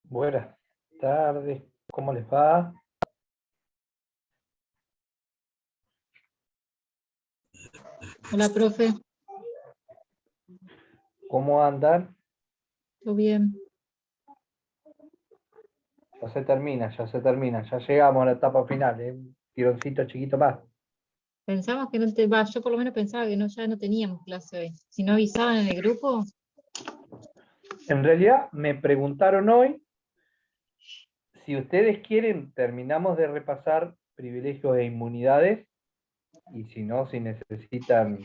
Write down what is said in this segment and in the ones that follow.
Buenas tardes, ¿cómo les va? Hola, profe, ¿Cómo andan? ¿todo bien? Ya se termina, ya llegamos a la etapa final, ¿eh? Un tironcito chiquito más. Pensamos que no te va, yo por lo menos pensaba que no, ya no teníamos clase hoy. Si no avisaban en el grupo, En realidad me preguntaron hoy si ustedes quieren, terminamos de repasar privilegios e inmunidades y si no, si necesitan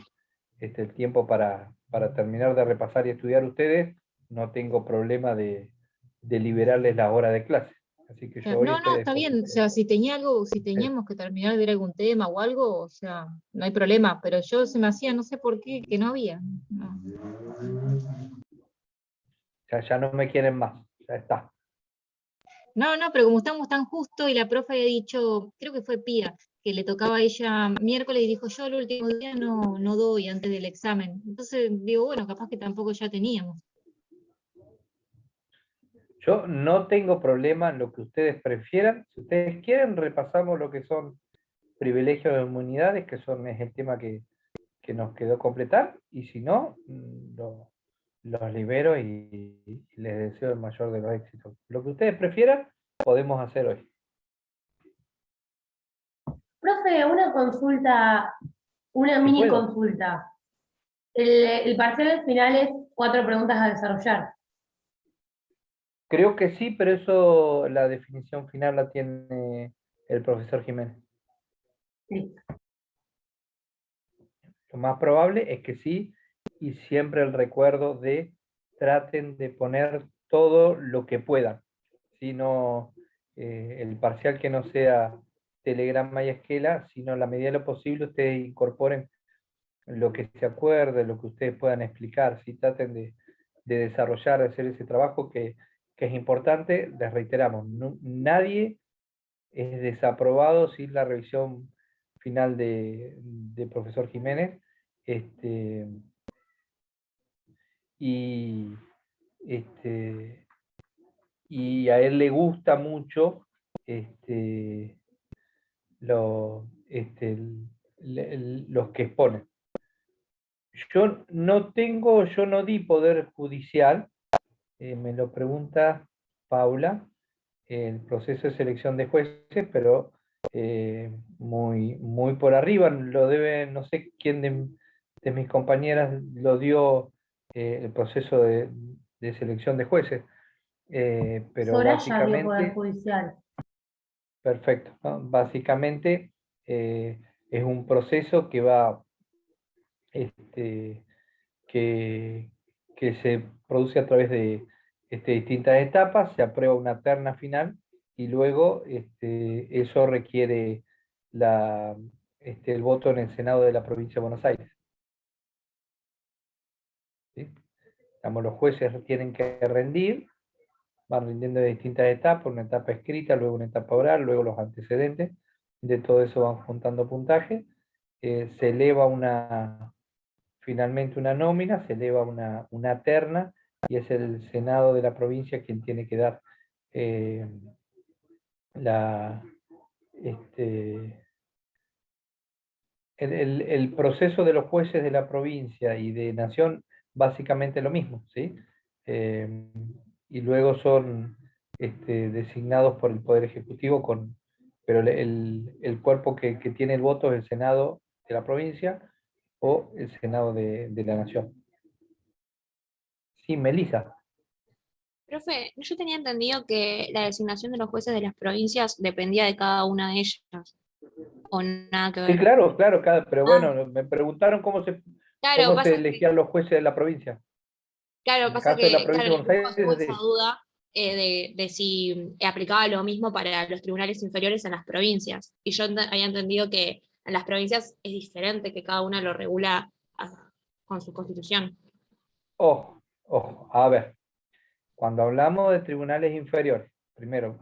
el tiempo para terminar de repasar y estudiar ustedes, no tengo problema de liberarles la hora de clase. Así que yo hoy no, estoy a está bien, o sea, disposición. si tenía algo, si Sí. teníamos que terminar de ver algún tema o algo, o sea, no hay problema, pero yo se me hacía, no sé por qué, que no había. No, Ya no me quieren más, ya está. no, pero como estamos tan justo y la profe había dicho, creo que fue Pía, que le tocaba a ella miércoles y dijo, yo el último día no doy antes del examen. Entonces digo, bueno, capaz que tampoco ya teníamos. Yo no tengo problema en lo que ustedes prefieran. Si ustedes quieren, repasamos lo que son privilegios de inmunidades, es el tema que nos quedó completar. Y si no, los libero y les deseo el mayor de los éxitos. Lo que ustedes prefieran, podemos hacer hoy. Profe, una consulta, una Si mini puedo. consulta. El parcial al final es 4 preguntas a desarrollar. Creo que sí, pero eso, la definición final la tiene el profesor Jiménez. Sí. Lo más probable es que sí, y siempre el recuerdo de traten de poner todo lo que puedan, sino el parcial que no sea Telegram y Esquela, sino en la medida de lo posible ustedes incorporen lo que se acuerde, lo que ustedes puedan explicar, si traten de desarrollar, de hacer ese trabajo que es importante, les reiteramos, nadie es desaprobado sin la revisión final de profesor Jiménez. Este, y, este, y a él le gusta mucho este, los que exponen. Yo no di poder judicial, me lo pregunta Paula, el proceso de selección de jueces, pero muy por arriba, lo debe, no sé quién de mis compañeras lo dio el proceso de selección de jueces, pero Soraya dio Poder básicamente, Judicial. perfecto, ¿no? Básicamente es un proceso que va, este, que, que se produce a través de distintas etapas, se aprueba una terna final y luego eso requiere el voto en el Senado de la provincia de Buenos Aires. ¿Sí? Digamos, los jueces tienen que rendir, van rindiendo de distintas etapas, una etapa escrita, luego una etapa oral, luego los antecedentes, de todo eso van juntando puntaje, se eleva finalmente una nómina, se eleva una terna y es el Senado de la provincia quien tiene que dar eh, la, este, el proceso de los jueces de la provincia y de nación, básicamente lo mismo, ¿sí? Eh, y luego son designados por el Poder Ejecutivo, pero el cuerpo que tiene el voto es el Senado de la provincia o el Senado de la nación. Sí, Melissa. Profe, yo tenía entendido que la designación de los jueces de las provincias dependía de cada una de ellas, o nada que Sí, ver. claro, claro, pero Ah, bueno, me preguntaron claro, cómo se pasa que, elegían los jueces de la provincia. claro, En el pasa caso de la que, claro, provincia en de el Buenos grupo Aires tuvo es esa así. duda de si aplicaba lo mismo para los tribunales inferiores en las provincias. Y yo había entendido que en las provincias es diferente, que cada una lo regula con su constitución. Ojo, ojo, a ver, cuando hablamos de tribunales inferiores, primero,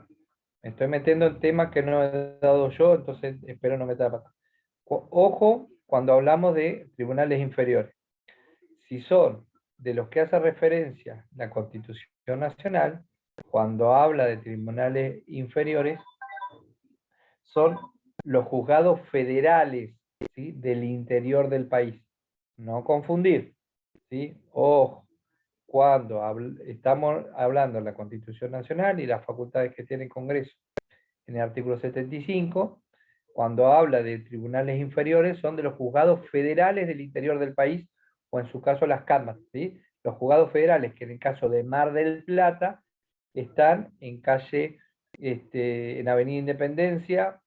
me estoy metiendo en temas que no he dado yo, entonces espero no meter la pata. Ojo, cuando hablamos de tribunales inferiores, si son de los que hace referencia la Constitución Nacional, cuando habla de tribunales inferiores, son los juzgados federales, ¿sí?, del interior del país. No confundir, ¿sí? Ojo, cuando estamos hablando de la Constitución Nacional y las facultades que tiene el Congreso en el artículo 75, cuando habla de tribunales inferiores, son de los juzgados federales del interior del país, o en su caso las cámaras, ¿sí? Los juzgados federales, que en el caso de Mar del Plata, están en calle, en Avenida Independencia,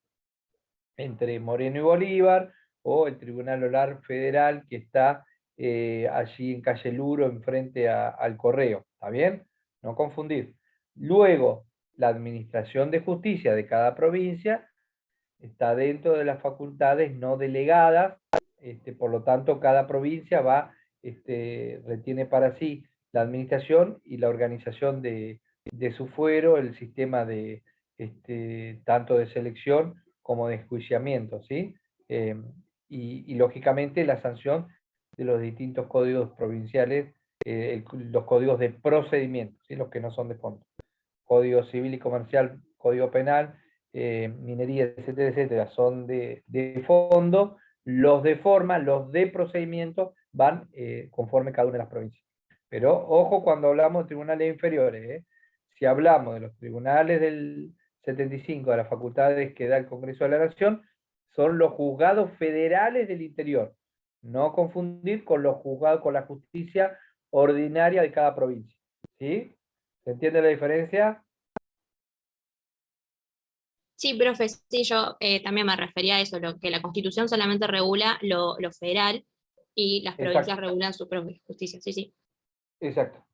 entre Moreno y Bolívar, o el Tribunal Oral Federal, que está allí en calle Luro, enfrente al Correo, ¿está bien? No confundir. Luego, la administración de justicia de cada provincia está dentro de las facultades no delegadas, por lo tanto, cada provincia retiene para sí la administración y la organización de su fuero, el sistema de tanto de selección como de enjuiciamiento, ¿sí? Y lógicamente la sanción de los distintos códigos provinciales, los códigos de procedimiento, ¿sí?, los que no son de fondo. Código civil y comercial, código penal, minería, etcétera, etcétera, son de fondo. Los de forma, los de procedimiento, van conforme cada una de las provincias. Pero ojo cuando hablamos de tribunales inferiores, si hablamos de los tribunales del 75, de las facultades que da el Congreso de la Nación, son los juzgados federales del interior. No confundir con los juzgados, con la justicia ordinaria de cada provincia. ¿Sí? ¿Se entiende la diferencia? Sí, profe, sí, yo también me refería a eso, que la Constitución solamente regula lo federal y las provincias Exacto, regulan su propia justicia, sí, sí. exacto.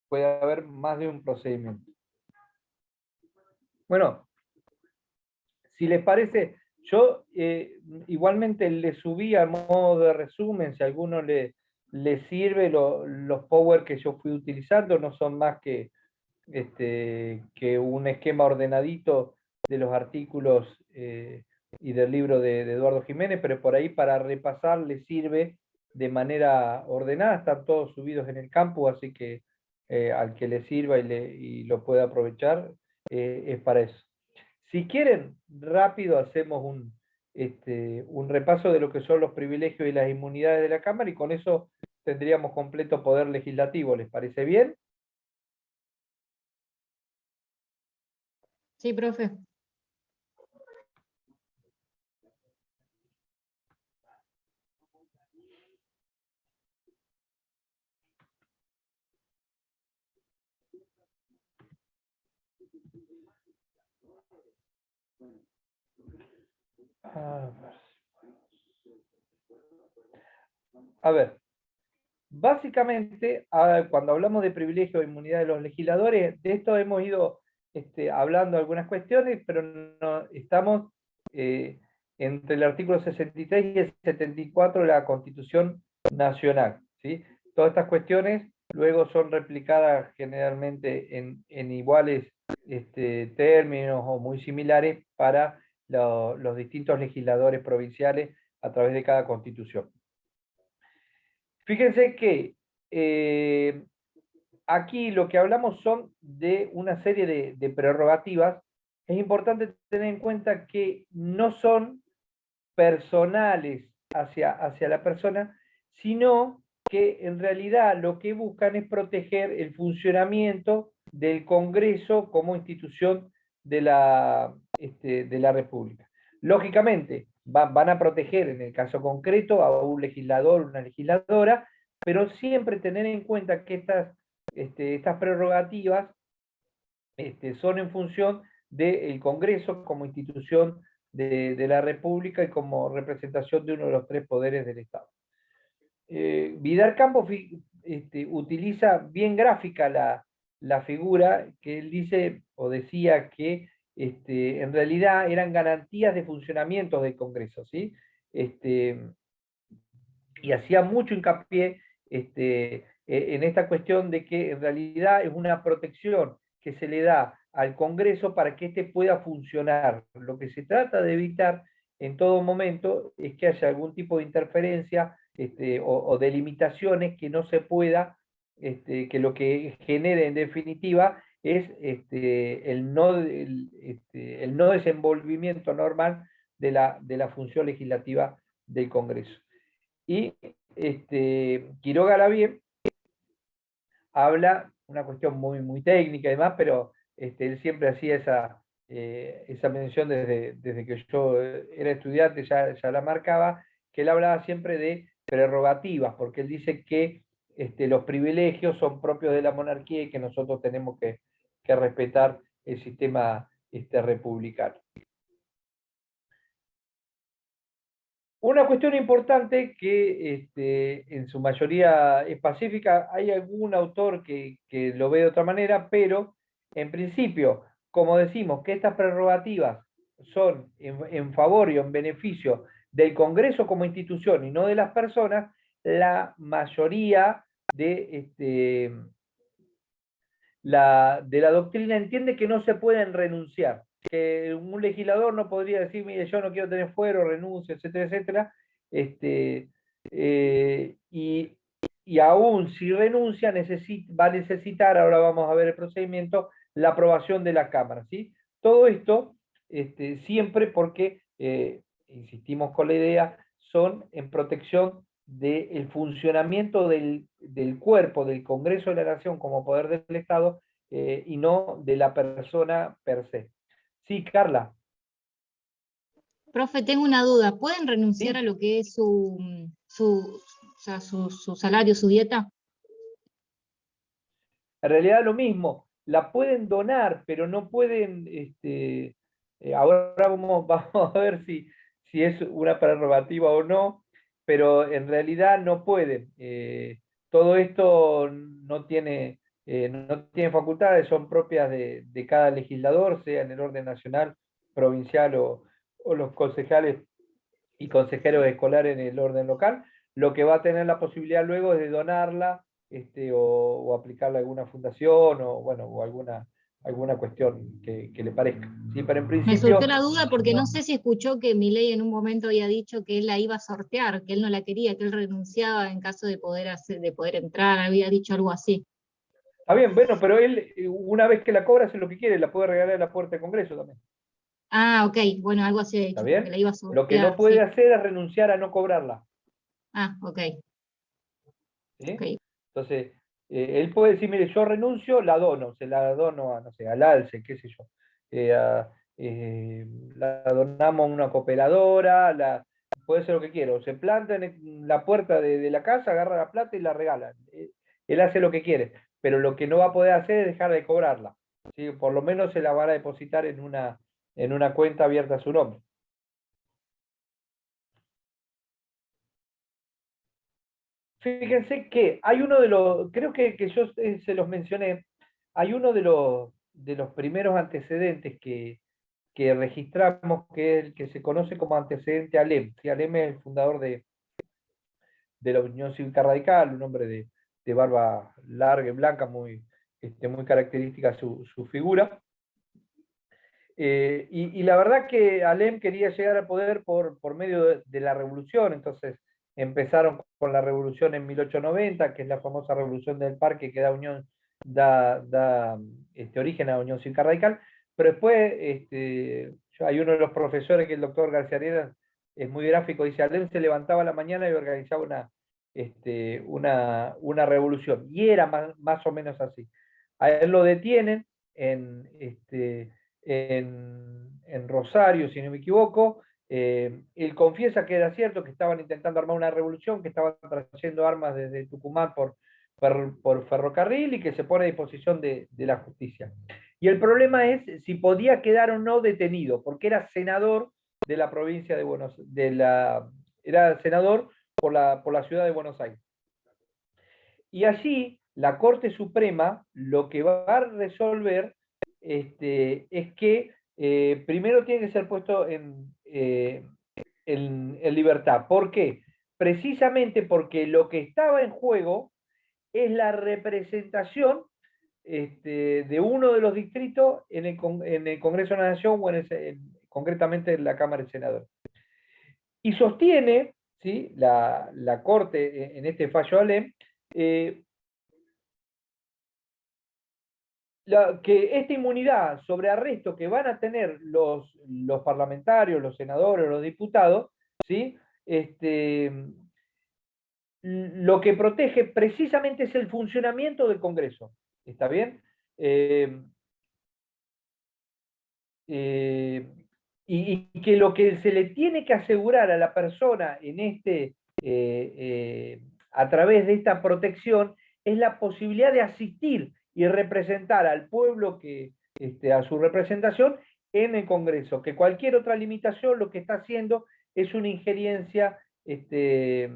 Puede haber más de un procedimiento. Bueno, si les parece, yo igualmente le subí a modo de resumen, si a alguno le sirve, los power que yo fui utilizando no son más que un esquema ordenadito de los artículos y del libro de Eduardo Jiménez, pero por ahí para repasar les sirve de manera ordenada, están todos subidos en el campus, así que al que le sirva y lo pueda aprovechar, es para eso. Si quieren, rápido hacemos un repaso de lo que son los privilegios y las inmunidades de la Cámara, y con eso tendríamos completo poder legislativo. ¿Les parece bien? Sí, profe. A ver, básicamente, cuando hablamos de privilegio e inmunidad de los legisladores, de esto hemos ido hablando algunas cuestiones, pero no, estamos entre el artículo 63 y el 74 de la Constitución Nacional, ¿sí? Todas estas cuestiones luego son replicadas generalmente en iguales términos o muy similares para los distintos legisladores provinciales a través de cada constitución. Fíjense que aquí lo que hablamos son de una serie de prerrogativas. Es importante tener en cuenta que no son personales hacia la persona, sino que en realidad lo que buscan es proteger el funcionamiento del Congreso como institución de la República. Lógicamente, van a proteger en el caso concreto a un legislador, una legisladora, pero siempre tener en cuenta que estas prerrogativas son en función del Congreso como institución de la República y como representación de uno de los tres poderes del Estado. Vidal Campos utiliza bien gráfica la figura que él dice o decía que en realidad eran garantías de funcionamiento del Congreso, ¿sí? Y hacía mucho hincapié en esta cuestión de que en realidad es una protección que se le da al Congreso para que éste pueda funcionar. Lo que se trata de evitar en todo momento es que haya algún tipo de interferencia o de limitaciones que no se pueda que lo que genere en definitiva es el no desenvolvimiento normal de la función legislativa del Congreso. Y Quiroga Lavie habla, una cuestión muy técnica y demás, pero él siempre hacía esa mención desde que yo era estudiante, ya la marcaba, que él hablaba siempre de prerrogativas, porque él dice que los privilegios son propios de la monarquía y que nosotros tenemos que respetar el sistema republicano. Una cuestión importante que en su mayoría es pacífica, hay algún autor que lo ve de otra manera, pero en principio, como decimos que estas prerrogativas son en favor y en beneficio del Congreso como institución y no de las personas, la mayoría de la doctrina entiende que no se pueden renunciar, que un legislador no podría decir, mire, yo no quiero tener fuero, renuncio, etcétera, etcétera, y aún si renuncia, va a necesitar, ahora vamos a ver el procedimiento, la aprobación de la Cámara, ¿sí? Todo esto siempre porque, insistimos con la idea, son en protección del funcionamiento del cuerpo del Congreso de la Nación como poder del Estado y no de la persona per se. Sí, Carla. Profe, tengo una duda. ¿Pueden renunciar a ¿Sí? lo que es o sea, su salario, su dieta? En realidad lo mismo, la pueden donar, pero no pueden, ahora vamos a ver si es una prerrogativa o no, pero en realidad no pueden. Todo esto no tiene facultades, son propias de cada legislador, sea en el orden nacional, provincial o los concejales y consejeros escolares en el orden local. Lo que va a tener la posibilidad luego es de donarla o aplicarla a alguna fundación o, bueno, o alguna cuestión que le parezca. ¿Sí? Pero en Me surgió principio, la duda porque no no. sé si escuchó que Milei en un momento había dicho que él la iba a sortear, que él no la quería, que él renunciaba en caso de de poder entrar, había dicho algo así. Está bien, bueno, pero él, una vez que la cobra, hace lo que quiere, la puede regalar a la puerta del Congreso también. Ah, ok, bueno, algo así había ¿Está dicho, como que bien? la iba a Lo que no sortear, puede sí. hacer es renunciar a no cobrarla. Ah, ok, ¿Sí? ok. Entonces, él puede decir, mire, yo renuncio, la dono, se la dono a, no sé, al ALCE, qué sé yo. Eh, a- la donamos a una cooperadora, puede ser lo que quiera. O se planta en la puerta de la casa, agarra la plata y la regala. Él hace lo que quiere, pero lo que no va a poder hacer es dejar de cobrarla. ¿Sí? Por lo menos se la van a depositar en una cuenta abierta a su nombre. Fíjense que hay uno de los, creo que yo se los mencioné, hay uno de los primeros antecedentes que registramos, que es el que se conoce como antecedente Alem. ¿Sí? Alem es el fundador de la Unión Cívica Radical, un hombre de barba larga y blanca, muy característica su figura. Y la verdad que Alem quería llegar al poder por medio de la revolución, entonces empezaron con la revolución en 1890, que es la famosa revolución del Parque que da origen a la Unión Cívica Radical, pero después hay uno de los profesores, que es el doctor García Arenas, es muy gráfico, dice, Alem se levantaba a la mañana y organizaba una revolución, y era más o menos así. A él lo detienen en Rosario, si no me equivoco. Él confiesa que era cierto que estaban intentando armar una revolución, que estaban trayendo armas desde Tucumán por ferrocarril y que se pone a disposición de la justicia. Y el problema es si podía quedar o no detenido, porque era senador de la provincia de Buenos Aires, era senador por la ciudad de Buenos Aires. Y allí la Corte Suprema lo que va a resolver es que primero tiene que ser puesto en libertad. ¿Por qué? Precisamente porque lo que estaba en juego es la representación de uno de los distritos en el Congreso de la Nación o concretamente en la Cámara de Senadores. Y sostiene, ¿sí? la Corte en este fallo Alem, que esta inmunidad sobre arresto que van a tener los parlamentarios, los senadores, los diputados, ¿sí? Lo que protege precisamente es el funcionamiento del Congreso. ¿Está bien? Y que lo que se le tiene que asegurar a la persona en a través de esta protección es la posibilidad de asistir y representar al pueblo a su representación en el Congreso, que cualquier otra limitación lo que está haciendo es una injerencia que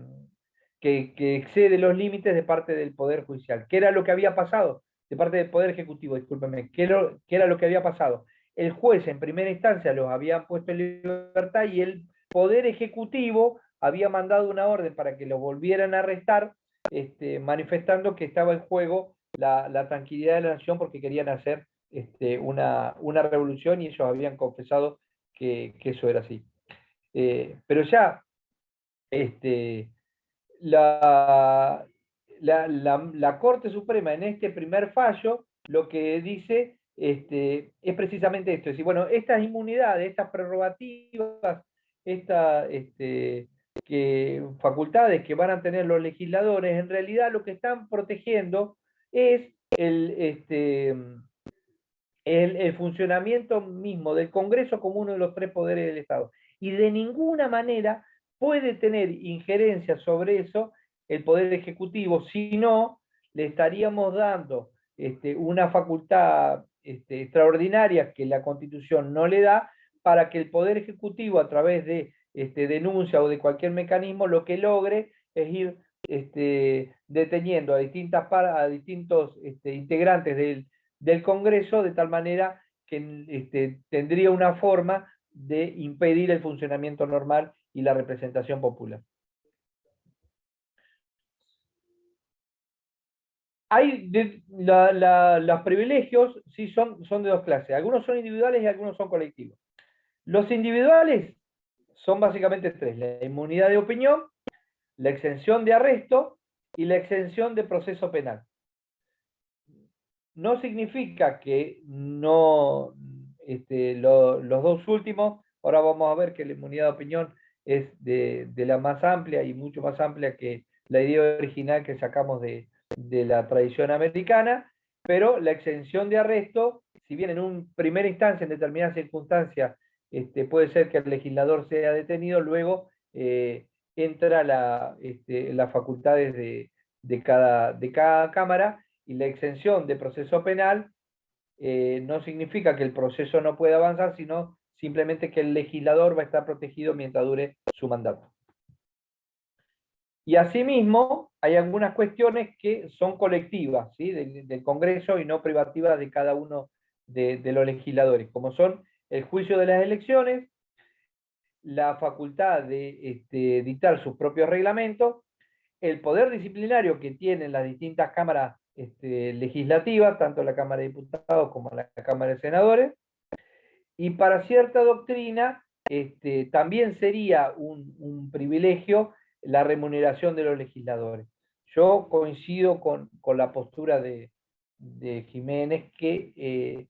excede los límites de parte del Poder Judicial. ¿Qué era lo que había pasado? De parte del Poder Ejecutivo, discúlpeme. ¿Qué era lo que había pasado? El juez en primera instancia los había puesto en libertad y el Poder Ejecutivo había mandado una orden para que los volvieran a arrestar, manifestando que estaba en juego la tranquilidad de la nación porque querían hacer una revolución y ellos habían confesado que eso era así. Pero ya la Corte Suprema en este primer fallo lo que dice es precisamente esto, es decir, bueno, estas inmunidades, estas prerrogativas, estas facultades que van a tener los legisladores, en realidad lo que están protegiendo es el funcionamiento mismo del Congreso como uno de los tres poderes del Estado. Y de ninguna manera puede tener injerencia sobre eso el Poder Ejecutivo, si no, le estaríamos dando una facultad extraordinaria que la Constitución no le da para que el Poder Ejecutivo, a través de denuncia o de cualquier mecanismo, lo que logre es ir deteniendo a distintos integrantes del Congreso, de tal manera que tendría una forma de impedir el funcionamiento normal y la representación popular. Los privilegios sí son de dos clases. Algunos son individuales y algunos son colectivos. Los individuales son básicamente tres: la inmunidad de opinión, la exención de arresto y la exención de proceso penal. No significa que no, los dos últimos, ahora vamos a ver que la inmunidad de opinión es de la más amplia y mucho más amplia que la idea original que sacamos de la tradición americana, pero la exención de arresto, si bien en una primera instancia, en determinadas circunstancias, puede ser que el legislador sea detenido, luego entra las facultades de cada cámara, y la exención de proceso penal no significa que el proceso no pueda avanzar, sino simplemente que el legislador va a estar protegido mientras dure su mandato. Y asimismo, hay algunas cuestiones que son colectivas, ¿sí? del Congreso y no privativas de cada uno de los legisladores, como son el juicio de las elecciones, la facultad de dictar sus propios reglamentos, el poder disciplinario que tienen las distintas cámaras legislativas, tanto la Cámara de Diputados como la Cámara de Senadores, y para cierta doctrina también sería un privilegio la remuneración de los legisladores. Yo coincido con la postura de Jiménez que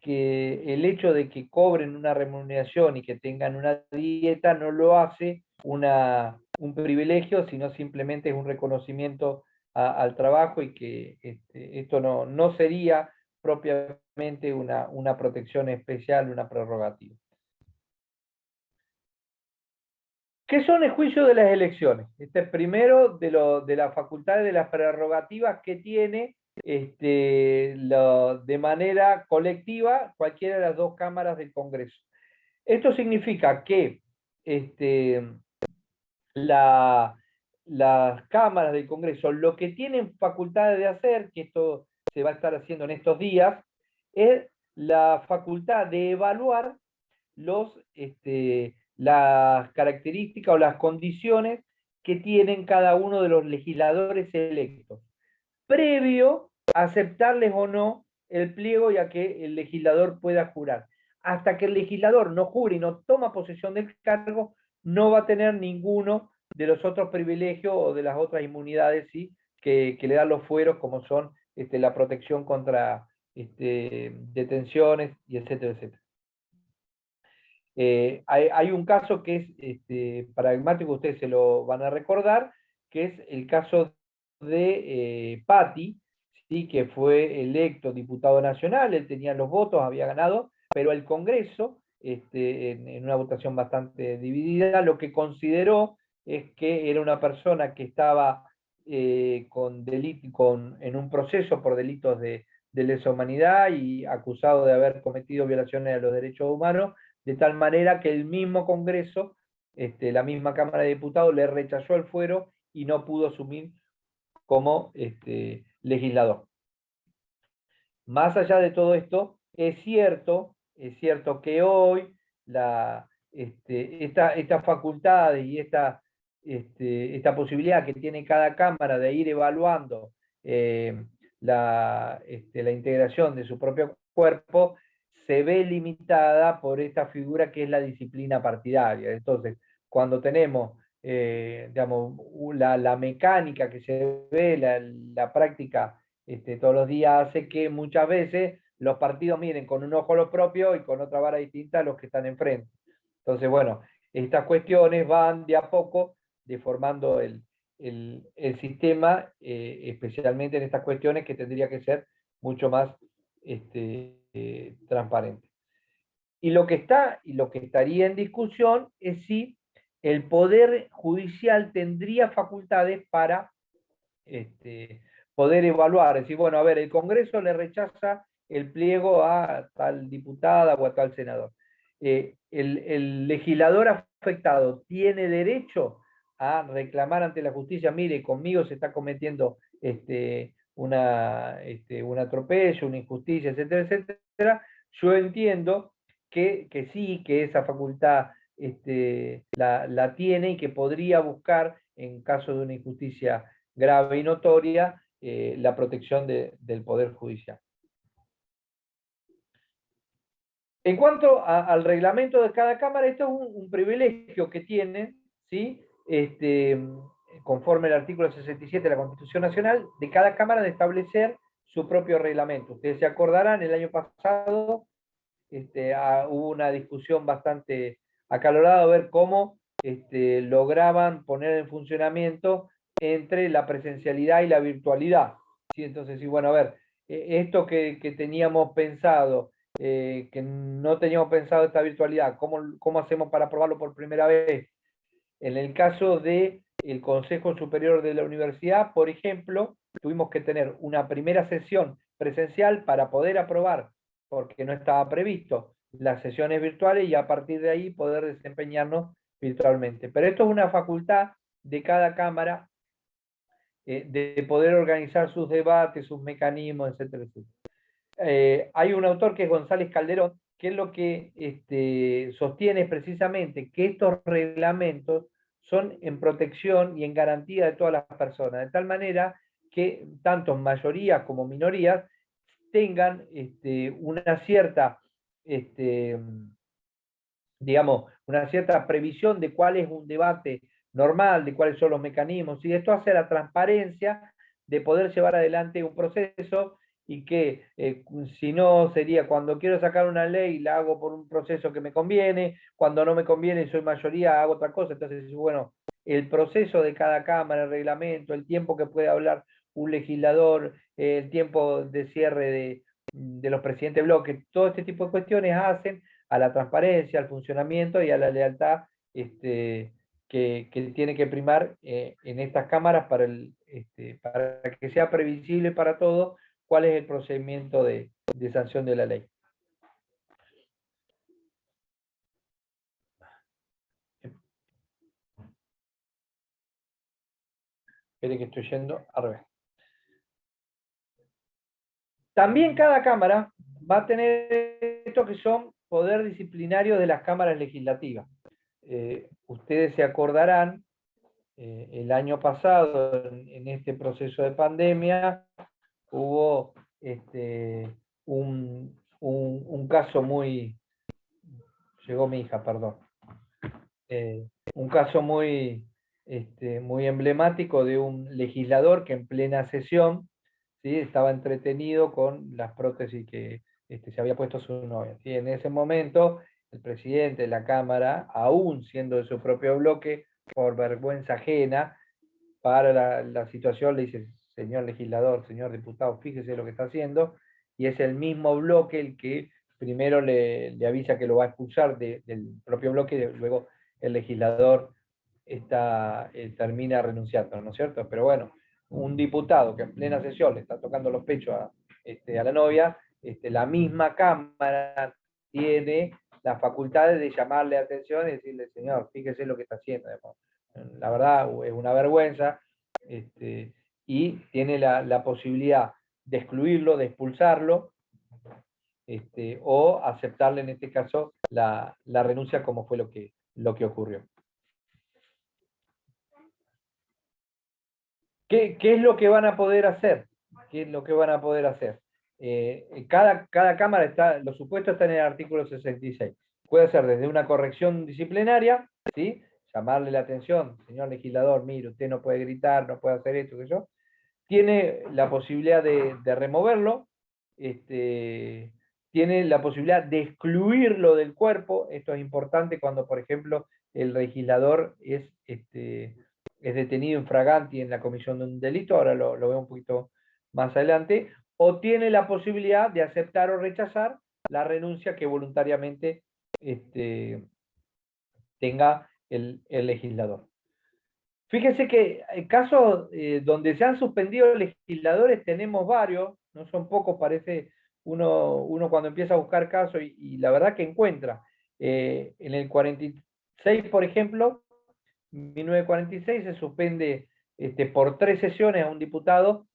el hecho de que cobren una remuneración y que tengan una dieta no lo hace un privilegio, sino simplemente es un reconocimiento al trabajo, y que esto no sería propiamente una protección especial, una prerrogativa. ¿Qué son el juicio de las elecciones? Este es primero de la facultad, de las prerrogativas que tiene de manera colectiva cualquiera de las dos cámaras del Congreso. Esto significa que las cámaras del Congreso lo que tienen facultades de hacer, que esto se va a estar haciendo en estos días, es la facultad de evaluar las características o las condiciones que tienen cada uno de los legisladores electos, previo a aceptarles o no el pliego y a que el legislador pueda jurar. Hasta que el legislador no jure y no toma posesión del cargo, no va a tener ninguno de los otros privilegios o de las otras inmunidades, ¿sí? que le dan los fueros, como son la protección contra detenciones, y etcétera, etcétera. Hay un caso que es paradigmático, ustedes se lo van a recordar, que es el caso de Patti, ¿sí? Que fue electo diputado nacional, él tenía los votos, había ganado, pero el Congreso, en una votación bastante dividida, lo que consideró es que era una persona que estaba en un proceso por delitos de lesa humanidad y acusado de haber cometido violaciones a los derechos humanos, de tal manera que el mismo Congreso, la misma Cámara de Diputados, le rechazó el fuero y no pudo asumir como legislador. Más allá de todo esto, es cierto que hoy estas facultades y esta posibilidad que tiene cada Cámara de ir evaluando la integración de su propio cuerpo, se ve limitada por esta figura que es la disciplina partidaria. Entonces, cuando tenemos digamos, la mecánica que se ve, la práctica todos los días, hace que muchas veces los partidos miren con un ojo lo propio y con otra vara distinta a los que están enfrente. Entonces, bueno, estas cuestiones van de a poco deformando el sistema, especialmente en estas cuestiones que tendría que ser mucho más transparente. Y lo que estaría en discusión es si el Poder Judicial tendría facultades para poder evaluar, es decir, bueno, a ver, el Congreso le rechaza el pliego a tal diputada o a tal senador. El legislador afectado tiene derecho a reclamar ante la justicia, mire, conmigo se está cometiendo un atropello, una injusticia, etcétera, etcétera. Yo entiendo que sí, que esa facultad la tiene y que podría buscar, en caso de una injusticia grave y notoria, la protección del Poder Judicial. En cuanto al reglamento de cada Cámara, esto es un privilegio que tiene, ¿sí? Conforme al artículo 67 de la Constitución Nacional, de cada Cámara de establecer su propio reglamento. Ustedes se acordarán, el año pasado hubo una discusión bastante acalorada a ver cómo lograban poner en funcionamiento entre la presencialidad y la virtualidad. ¿Sí? Entonces, sí, bueno, a ver, esto que teníamos pensado, que no teníamos pensado esta virtualidad, ¿cómo hacemos para probarlo por primera vez? En el caso del Consejo Superior de la Universidad, por ejemplo, tuvimos que tener una primera sesión presencial para poder aprobar, porque no estaba previsto, las sesiones virtuales y a partir de ahí poder desempeñarnos virtualmente. Pero esto es una facultad de cada Cámara de poder organizar sus debates, sus mecanismos, etcétera, etcétera. Hay un autor que es González Calderón, que es lo que sostiene precisamente que estos reglamentos son en protección y en garantía de todas las personas, de tal manera que tanto mayorías como minorías tengan una cierta, digamos, una cierta previsión de cuál es un debate normal, de cuáles son los mecanismos, y esto hace la transparencia de poder llevar adelante un proceso y que si no sería cuando quiero sacar una ley la hago por un proceso que me conviene, cuando no me conviene y soy mayoría hago otra cosa. Entonces, bueno, el proceso de cada Cámara, el reglamento, el tiempo que puede hablar un legislador, el tiempo de cierre de los presidentes de bloque, todo este tipo de cuestiones hacen a la transparencia, al funcionamiento y a la lealtad que tiene que primar en estas cámaras para que sea previsible para todos cuál es el procedimiento de sanción de la ley. Esperen que estoy yendo al revés. También cada Cámara va a tener esto que son poder disciplinario de las cámaras legislativas. Ustedes se acordarán, el año pasado, en este proceso de pandemia, hubo un caso muy... Llegó mi hija, perdón. Un caso muy emblemático de un legislador que en plena sesión ¿sí? Estaba entretenido con las prótesis que se había puesto su novia, ¿sí? En ese momento, el presidente de la Cámara, aún siendo de su propio bloque, por vergüenza ajena, para la situación, le dice, señor legislador, señor diputado, fíjese lo que está haciendo, y es el mismo bloque el que primero le avisa que lo va a expulsar del propio bloque, y luego el legislador termina renunciando, ¿no es cierto? Pero bueno, un diputado que en plena sesión le está tocando los pechos a la novia, la misma Cámara tiene las facultades de llamarle atención y decirle, señor, fíjese lo que está haciendo. La verdad es una vergüenza, y tiene la posibilidad de excluirlo, de expulsarlo, o aceptarle en este caso la renuncia, como fue lo que ocurrió. ¿Qué es lo que van a poder hacer? ¿Qué es lo que van a poder hacer? Cada Cámara está, los supuestos están en el artículo 66. Puede ser desde una corrección disciplinaria, ¿sí? Llamarle la atención, señor legislador, mire, usted no puede gritar, no puede hacer esto, que yo. Tiene la posibilidad de removerlo, tiene la posibilidad de excluirlo del cuerpo. Esto es importante cuando, por ejemplo, el legislador es detenido infraganti en la comisión de un delito, ahora lo veo un poquito más adelante, o tiene la posibilidad de aceptar o rechazar la renuncia que voluntariamente tenga el legislador. Fíjense que en casos donde se han suspendido legisladores tenemos varios, no son pocos, parece uno cuando empieza a buscar casos y la verdad que encuentra. En el 46, por ejemplo, 1946 se suspende por 3 sesiones a un diputado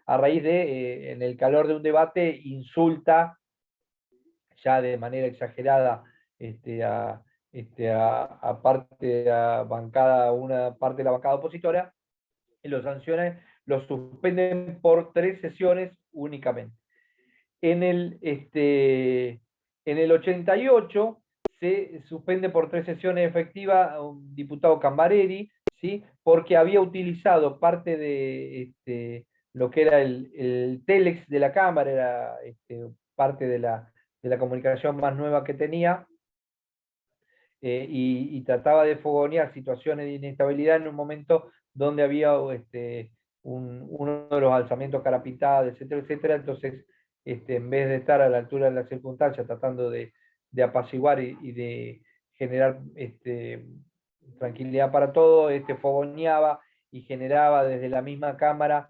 a raíz de, en el calor de un debate, insulta ya de manera exagerada una parte de la bancada opositora, y lo sancionan, lo suspenden por 3 sesiones únicamente. En el 88 se suspende por 3 sesiones efectivas a un diputado Cambareri, ¿sí? Porque había utilizado parte de lo que era el telex de la Cámara, era parte de la comunicación más nueva que tenía, y trataba de fogonear situaciones de inestabilidad en un momento donde había uno de los alzamientos cara pintada, etcétera, etcétera. Entonces, en vez de estar a la altura de las circunstancias, tratando de apaciguar y de generar tranquilidad para todos, fogoneaba y generaba desde la misma Cámara,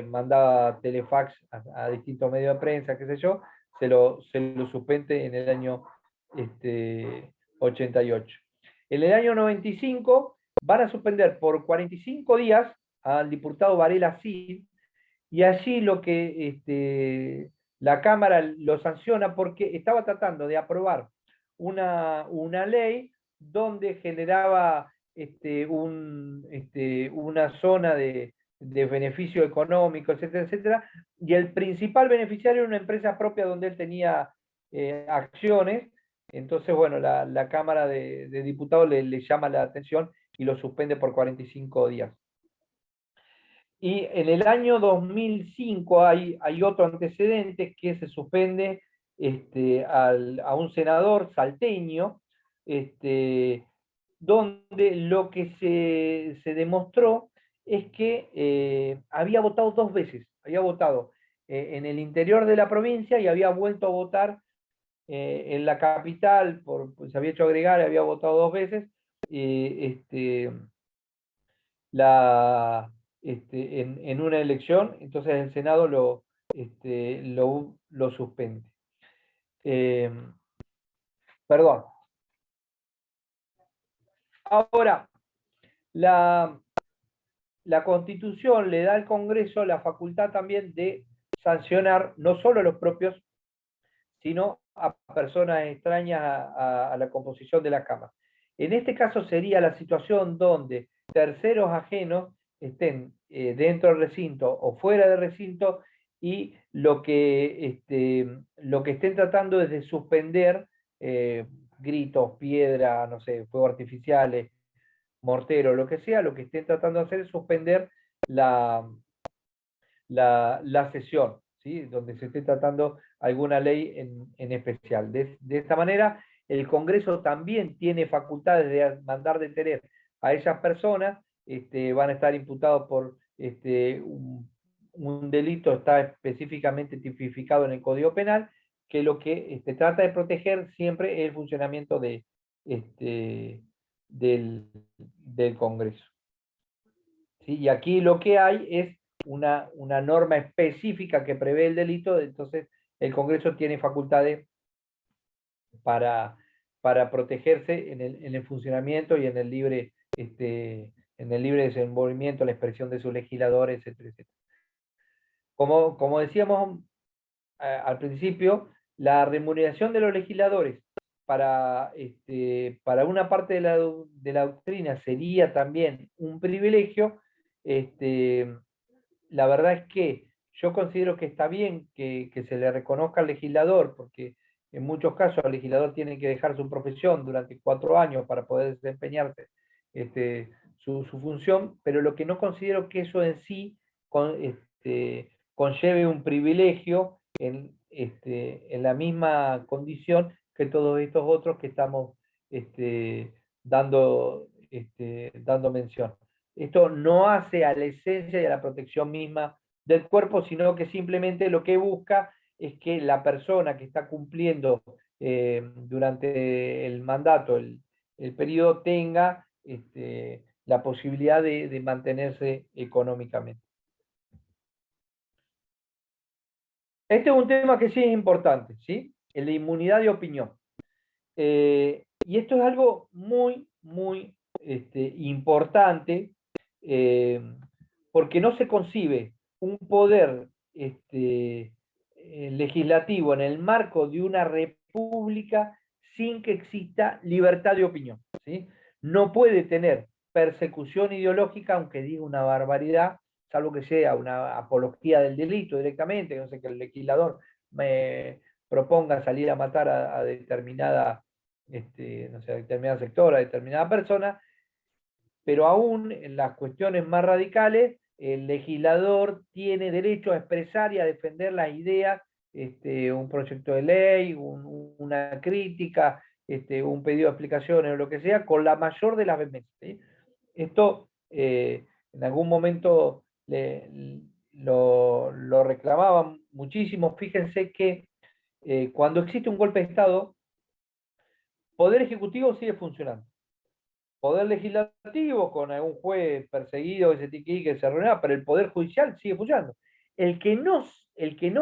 mandaba telefax a distintos medios de prensa, qué sé yo, se lo suspende en el año 88. En el año 95 van a suspender por 45 días al diputado Varela Cid, y allí lo que la Cámara lo sanciona porque estaba tratando de aprobar una ley donde generaba una zona de beneficio económico, etcétera, etcétera, y el principal beneficiario era una empresa propia donde él tenía acciones. Entonces, bueno, la Cámara de Diputados le llama la atención y lo suspende por 45 días. Y en el año 2005 hay otro antecedente, que se suspende a un senador salteño, donde lo que se demostró es que había votado 2 veces. Había votado en el interior de la provincia y había vuelto a votar en la capital, pues, se había hecho agregar, había votado 2 veces. En una elección, entonces el Senado lo suspende. Perdón. Ahora, la Constitución le da al Congreso la facultad también de sancionar no solo a los propios, sino a personas extrañas a la composición de la Cámara. En este caso sería la situación donde terceros ajenos estén dentro del recinto o fuera del recinto, y lo que estén tratando es de suspender gritos, piedra, no sé, fuegos artificiales, mortero, lo que sea, lo que estén tratando de hacer es suspender la sesión, ¿sí? Donde se esté tratando alguna ley en especial. De esta manera, el Congreso también tiene facultades de mandar detener a esas personas, van a estar imputados por un delito, está específicamente tipificado en el Código Penal, que lo que trata de proteger siempre es el funcionamiento del Congreso. ¿Sí? Y aquí lo que hay es una norma específica que prevé el delito, entonces el Congreso tiene facultades para protegerse en el funcionamiento y en el libre desenvolvimiento, la expresión de sus legisladores, etcétera, etcétera. Como decíamos al principio, la remuneración de los legisladores para una parte de la doctrina sería también un privilegio. La verdad es que yo considero que está bien que se le reconozca al legislador, porque en muchos casos el legislador tiene que dejar su profesión durante 4 años para poder desempeñarse su función, pero lo que no considero que eso en sí conlleve un privilegio en la misma condición que todos estos otros que estamos dando mención. Esto no hace a la esencia y a la protección misma del cuerpo, sino que simplemente lo que busca es que la persona que está cumpliendo durante el mandato, el periodo, tenga la posibilidad de mantenerse económicamente. Este es un tema que sí es importante, ¿sí? El de inmunidad de opinión. Y esto es algo muy, muy importante, porque no se concibe un poder legislativo en el marco de una república sin que exista libertad de opinión, ¿sí? No puede tener persecución ideológica, aunque diga una barbaridad, salvo que sea una apología del delito directamente, no sé, que el legislador me proponga salir a matar a determinada, no sé, a determinada sector, a determinada persona, pero aún en las cuestiones más radicales, el legislador tiene derecho a expresar y a defender las ideas, un proyecto de ley, una crítica, un pedido de explicaciones o lo que sea, con la mayor de las vehemencias, ¿sí? Esto en algún momento lo reclamaban muchísimo. Fíjense que cuando existe un golpe de Estado, Poder Ejecutivo sigue funcionando. Poder Legislativo, con algún juez perseguido que se reunió, pero el Poder Judicial sigue funcionando. El que no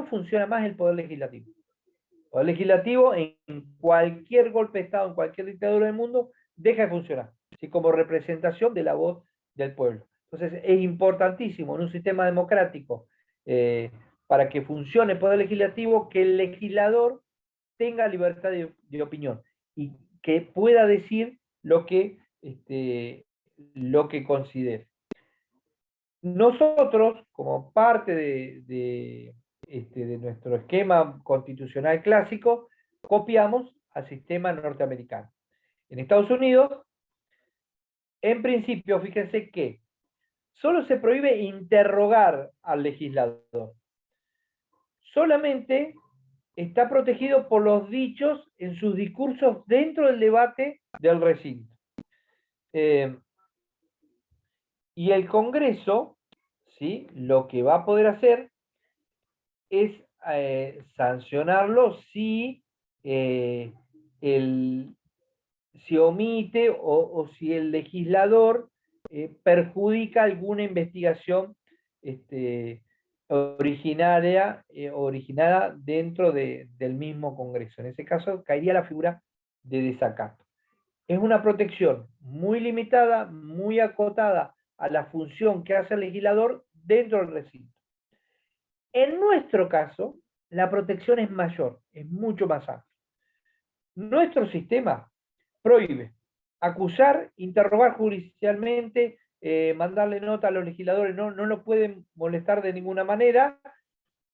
funciona más es el Poder Legislativo. El Poder Legislativo, en cualquier golpe de Estado, en cualquier dictadura del mundo, deja de funcionar, ¿sí? Como representación de la voz del pueblo. Entonces, es importantísimo en un sistema democrático, para que funcione el Poder Legislativo, que el legislador tenga libertad de opinión y que pueda decir lo que considere. Nosotros, como parte de nuestro esquema constitucional clásico, copiamos al sistema norteamericano. En Estados Unidos, en principio, fíjense que solo se prohíbe interrogar al legislador. Solamente está protegido por los dichos en sus discursos dentro del debate del recinto. Y el Congreso, ¿sí?, lo que va a poder hacer es sancionarlo si omite o si el legislador perjudica alguna investigación originada dentro del mismo Congreso. En ese caso caería la figura de desacato. Es una protección muy limitada, muy acotada a la función que hace el legislador dentro del recinto. En nuestro caso, la protección es mayor, es mucho más amplia. Nuestro sistema prohíbe acusar, interrogar judicialmente, mandarle nota a los legisladores, no lo pueden molestar de ninguna manera.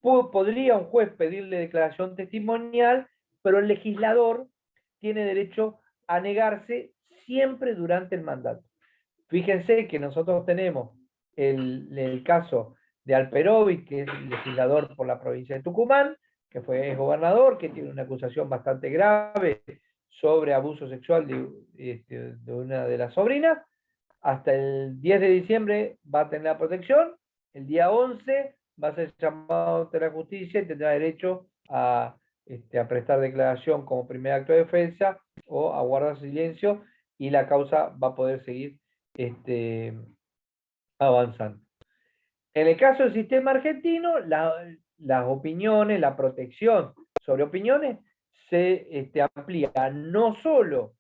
Podría un juez pedirle declaración testimonial, pero el legislador tiene derecho a negarse siempre durante el mandato. Fíjense que nosotros tenemos el caso de Alperovich, que es el legislador por la provincia de Tucumán, que es gobernador, que tiene una acusación bastante grave sobre abuso sexual de una de las sobrinas. Hasta el 10 de diciembre va a tener la protección, el día 11 va a ser llamado ante la justicia y tendrá derecho a prestar declaración como primer acto de defensa o a guardar silencio, y la causa va a poder seguir avanzando. En el caso del sistema argentino, las opiniones, la protección sobre opiniones se amplía no solo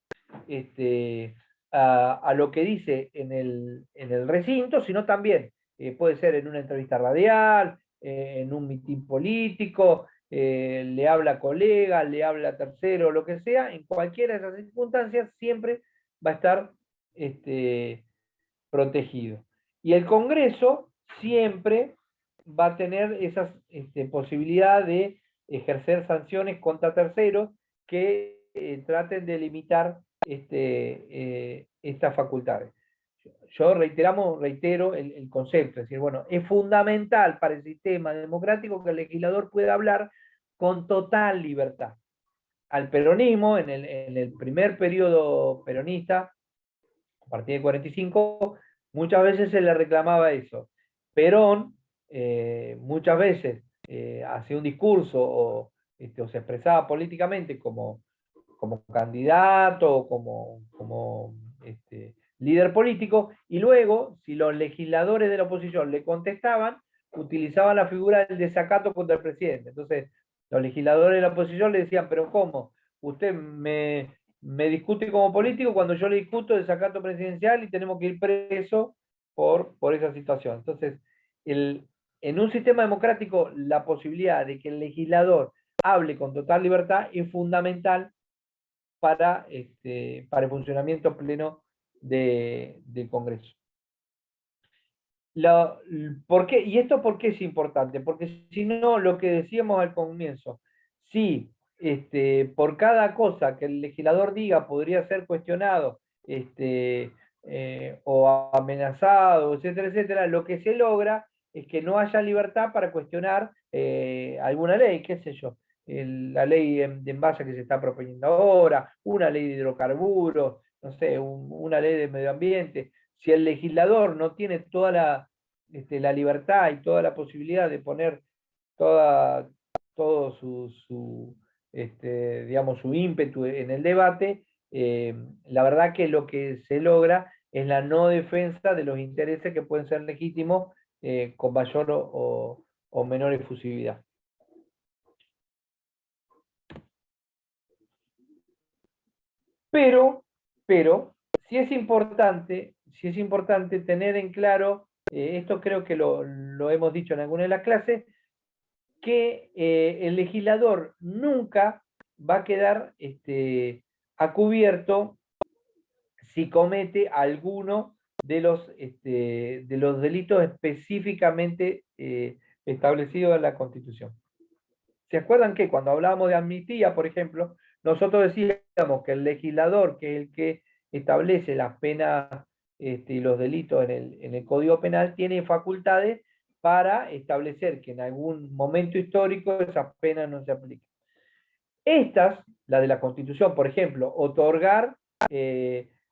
a lo que dice en el recinto, sino también puede ser en una entrevista radial, en un mitin político, le habla a colega, le habla a tercero, lo que sea. En cualquiera de esas circunstancias siempre va a estar protegido. Y el Congreso siempre va a tener esa posibilidad de ejercer sanciones contra terceros que traten de limitar estas facultades. Yo reitero el concepto, es decir, bueno, es fundamental para el sistema democrático que el legislador pueda hablar con total libertad. Al peronismo, en el primer periodo peronista, a partir del 45, muchas veces se le reclamaba eso. Perón muchas veces hacía un discurso o se expresaba políticamente como candidato o como líder político, y luego, si los legisladores de la oposición le contestaban, utilizaban la figura del desacato contra el presidente. Entonces, los legisladores de la oposición le decían, pero ¿cómo? Usted me discute como político cuando yo le discuto desacato presidencial y tenemos que ir preso por esa situación. Entonces, en un sistema democrático, la posibilidad de que el legislador hable con total libertad es fundamental para el funcionamiento pleno del Congreso. ¿Por qué? ¿Y esto por qué es importante? Porque si no, lo que decíamos al comienzo, si por cada cosa que el legislador diga podría ser cuestionado o amenazado, etcétera, etcétera, lo que se logra es que no haya libertad para cuestionar alguna ley, qué sé yo, la ley de envase que se está proponiendo ahora, una ley de hidrocarburos, no sé, una ley de medio ambiente. Si el legislador no tiene toda la libertad y toda la posibilidad de poner todo digamos, su ímpetu en el debate, la verdad que lo que se logra es la no defensa de los intereses que pueden ser legítimos con mayor o menor efusividad. Pero, sí es importante tener en claro, esto creo que lo hemos dicho en alguna de las clases, que el legislador nunca va a quedar a cubierto si comete alguno de los delitos específicamente establecidos en la Constitución. ¿Se acuerdan que cuando hablábamos de amnistía, por ejemplo, nosotros decíamos que el legislador, que es el que establece las penas y los delitos en el Código Penal, tiene facultades para establecer que en algún momento histórico esas penas no se apliquen? Estas, la de la Constitución, por ejemplo, otorgar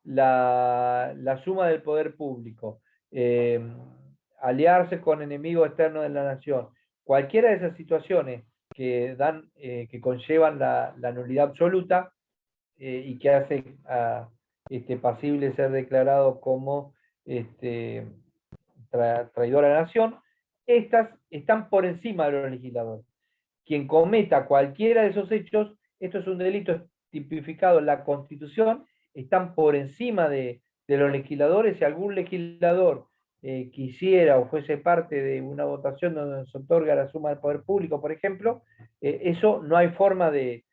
la suma del poder público, aliarse con enemigos externos de la nación, cualquiera de esas situaciones que conllevan la nulidad absoluta y que hace pasible ser declarado como traidor a la nación, estas están por encima de los legisladores. Quien cometa cualquiera de esos hechos, esto es un delito tipificado en la Constitución, están por encima de los legisladores. Si algún legislador quisiera o fuese parte de una votación donde se otorga la suma del poder público, por ejemplo, eso no hay forma de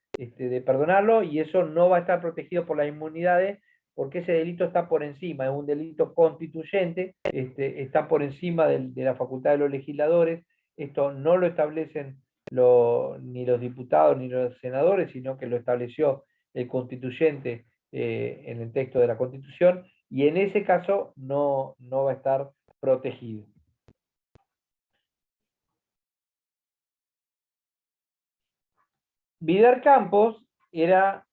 perdonarlo, y eso no va a estar protegido por las inmunidades, porque ese delito está por encima, es un delito constituyente, está por encima de la facultad de los legisladores. Esto no lo establecen ni los diputados ni los senadores, sino que lo estableció el constituyente en el texto de la Constitución, y en ese caso no va a estar protegido. Vidal Campos era,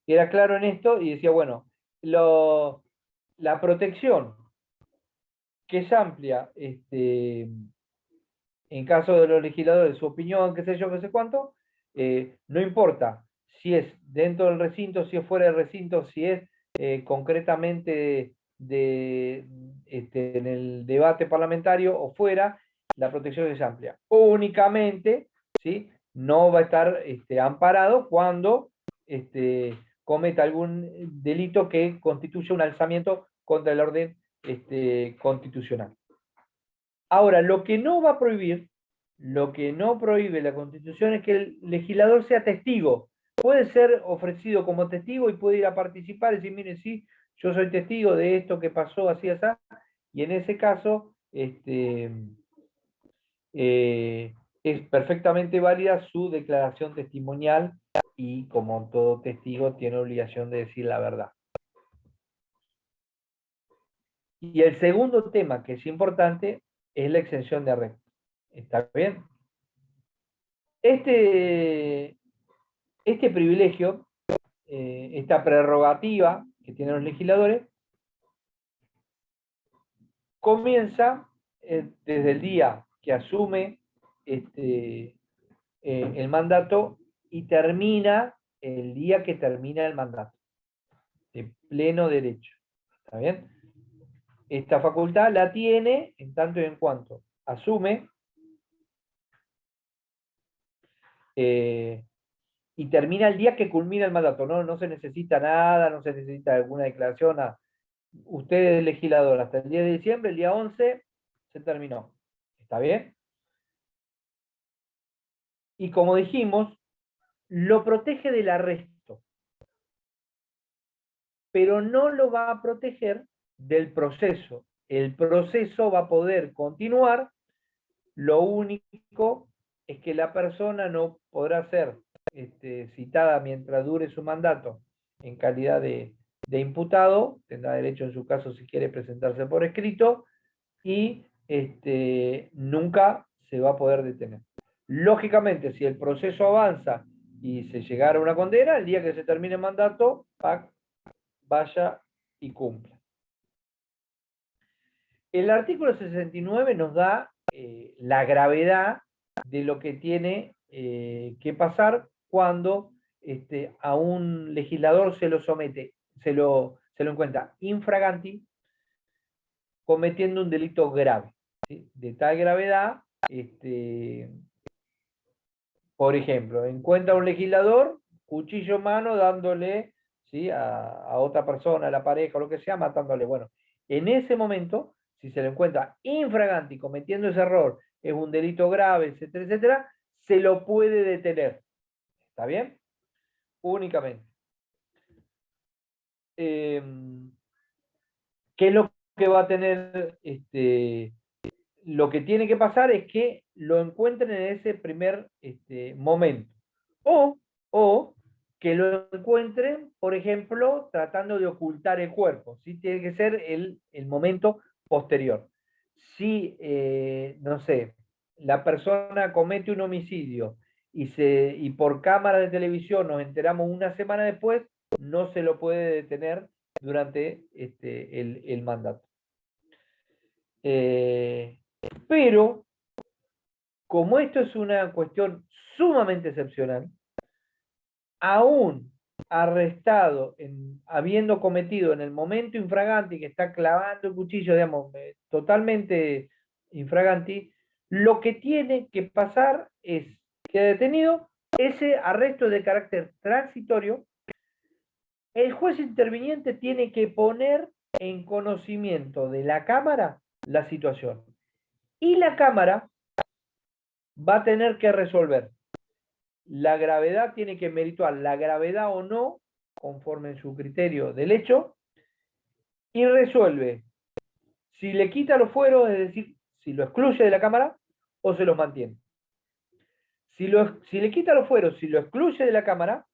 era claro en esto y decía, bueno, la protección que es amplia, en caso de los legisladores, su opinión, qué sé yo, qué sé cuánto, no importa si es dentro del recinto, si es fuera del recinto, si es concretamente en el debate parlamentario o fuera, la protección es amplia. Únicamente, ¿sí? No va a estar amparado cuando cometa algún delito que constituya un alzamiento contra el orden constitucional. Ahora, lo que no va a prohibir, lo que no prohíbe la Constitución es que el legislador sea testigo. Puede ser ofrecido como testigo y puede ir a participar y decir, mire, sí, yo soy testigo de esto que pasó así, así, y en ese caso es perfectamente válida su declaración testimonial y como todo testigo tiene obligación de decir la verdad. Y el segundo tema que es importante es la exención de arresto. ¿Está bien? Este privilegio, esta prerrogativa que tienen los legisladores, comienza desde el día que asume el mandato y termina el día que termina el mandato, de pleno derecho. ¿Está bien? Esta facultad la tiene en tanto y en cuanto asume y termina el día que culmina el mandato. No se necesita nada, no se necesita alguna declaración. Nada. Usted es legislador hasta el 10 de diciembre, el día 11 se terminó. ¿Está bien? Y como dijimos, lo protege del arresto, pero no lo va a proteger del proceso. El proceso va a poder continuar, lo único es que la persona no podrá ser citada mientras dure su mandato en calidad de imputado, tendrá derecho en su caso si quiere presentarse por escrito, y nunca se va a poder detener. Lógicamente, si el proceso avanza y se llegara a una condena, el día que se termine el mandato, vaya y cumpla. El artículo 69 nos da la gravedad de lo que tiene que pasar cuando a un legislador se lo somete, se lo encuentra infraganti, cometiendo un delito grave, ¿sí? De tal gravedad, por ejemplo, encuentra a un legislador, cuchillo en mano, dándole, ¿sí? a otra persona, a la pareja, o lo que sea, matándole. Bueno, en ese momento, si se lo encuentra infraganti cometiendo ese error, es un delito grave, etcétera, etcétera, se lo puede detener. ¿Está bien? Únicamente. ¿Qué es lo que va a tener lo que tiene que pasar es que lo encuentren en ese primer momento. O que lo encuentren, por ejemplo, tratando de ocultar el cuerpo. ¿Sí? Tiene que ser el momento posterior. Si, no sé, la persona comete un homicidio y por cámara de televisión nos enteramos una semana después, no se lo puede detener durante el mandato. Pero, como esto es una cuestión sumamente excepcional, aún arrestado, habiendo cometido en el momento infraganti, que está clavando el cuchillo, digamos, totalmente infraganti, lo que tiene que pasar es que detenido, ese arresto de carácter transitorio, el juez interviniente tiene que poner en conocimiento de la Cámara la situación. Y la Cámara va a tener que resolver. La gravedad tiene que merituar la gravedad o no, conforme en su criterio del hecho, y resuelve si le quita los fueros, es decir, si lo excluye de la Cámara o se los mantiene. Si le quita los fueros, si lo excluye de la Cámara,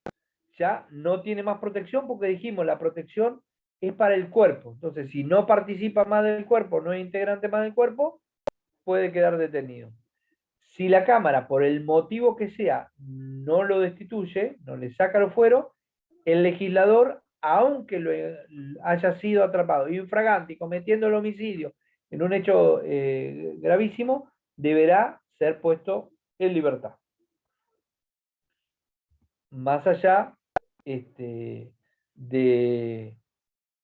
ya no tiene más protección porque dijimos, la protección es para el cuerpo. Entonces, si no participa más del cuerpo, no es integrante más del cuerpo, puede quedar detenido. Si la Cámara, por el motivo que sea, no lo destituye, no le saca los fueros, el legislador, aunque haya sido atrapado infragante y cometiendo el homicidio en un hecho gravísimo, deberá ser puesto en libertad. Más allá de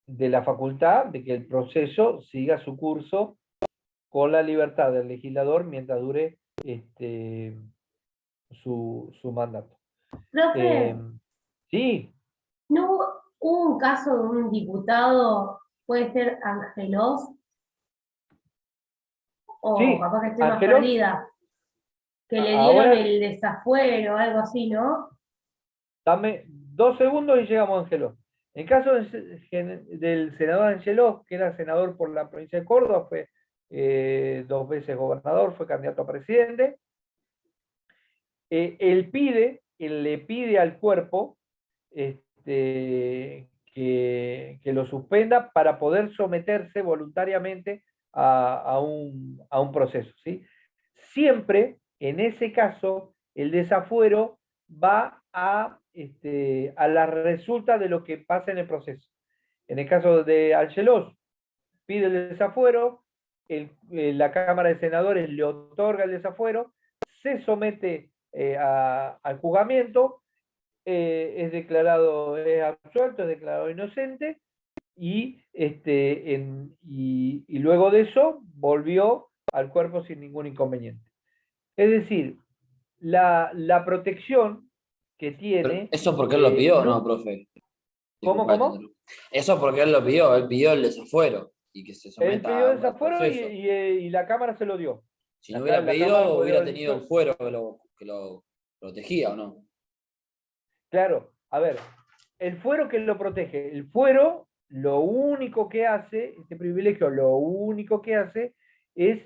la facultad de que el proceso siga su curso con la libertad del legislador mientras dure su mandato. Profe, Sí, ¿no hubo un caso de un diputado, puede ser Angelos, o sí, capaz que estoy más Angelos, perdida, que le dieron ahora el desafuero o algo así, ¿no? dame 2 segundos y llegamos a Angelos. En caso del senador Angelos, que era senador por la provincia de Córdoba, fue 2 veces gobernador, fue candidato a presidente. Él le pide al cuerpo que lo suspenda para poder someterse voluntariamente a un proceso, ¿sí? Siempre, en ese caso, el desafuero va a la resulta de lo que pasa en el proceso. En el caso de Angelos, pide el desafuero, la Cámara de Senadores le otorga el desafuero, se somete al juzgamiento, es absuelto, es declarado inocente, y luego de eso volvió al cuerpo sin ningún inconveniente. Es decir, la protección que Pero tiene, ¿eso porque él lo pidió o no, no, profe? ¿cómo, Disculpa, te cómo? interrumpo. Eso porque él lo pidió, él pidió el desafuero y que se Él someta pidió al desafuero proceso. y la Cámara se lo dio. Si no hubiera La Cámara pedido, podría hubiera haber tenido el dicho, fuero que lo protegía o no. claro, a ver, el fuero que lo protege, el fuero lo único que hace, este privilegio lo único que hace es,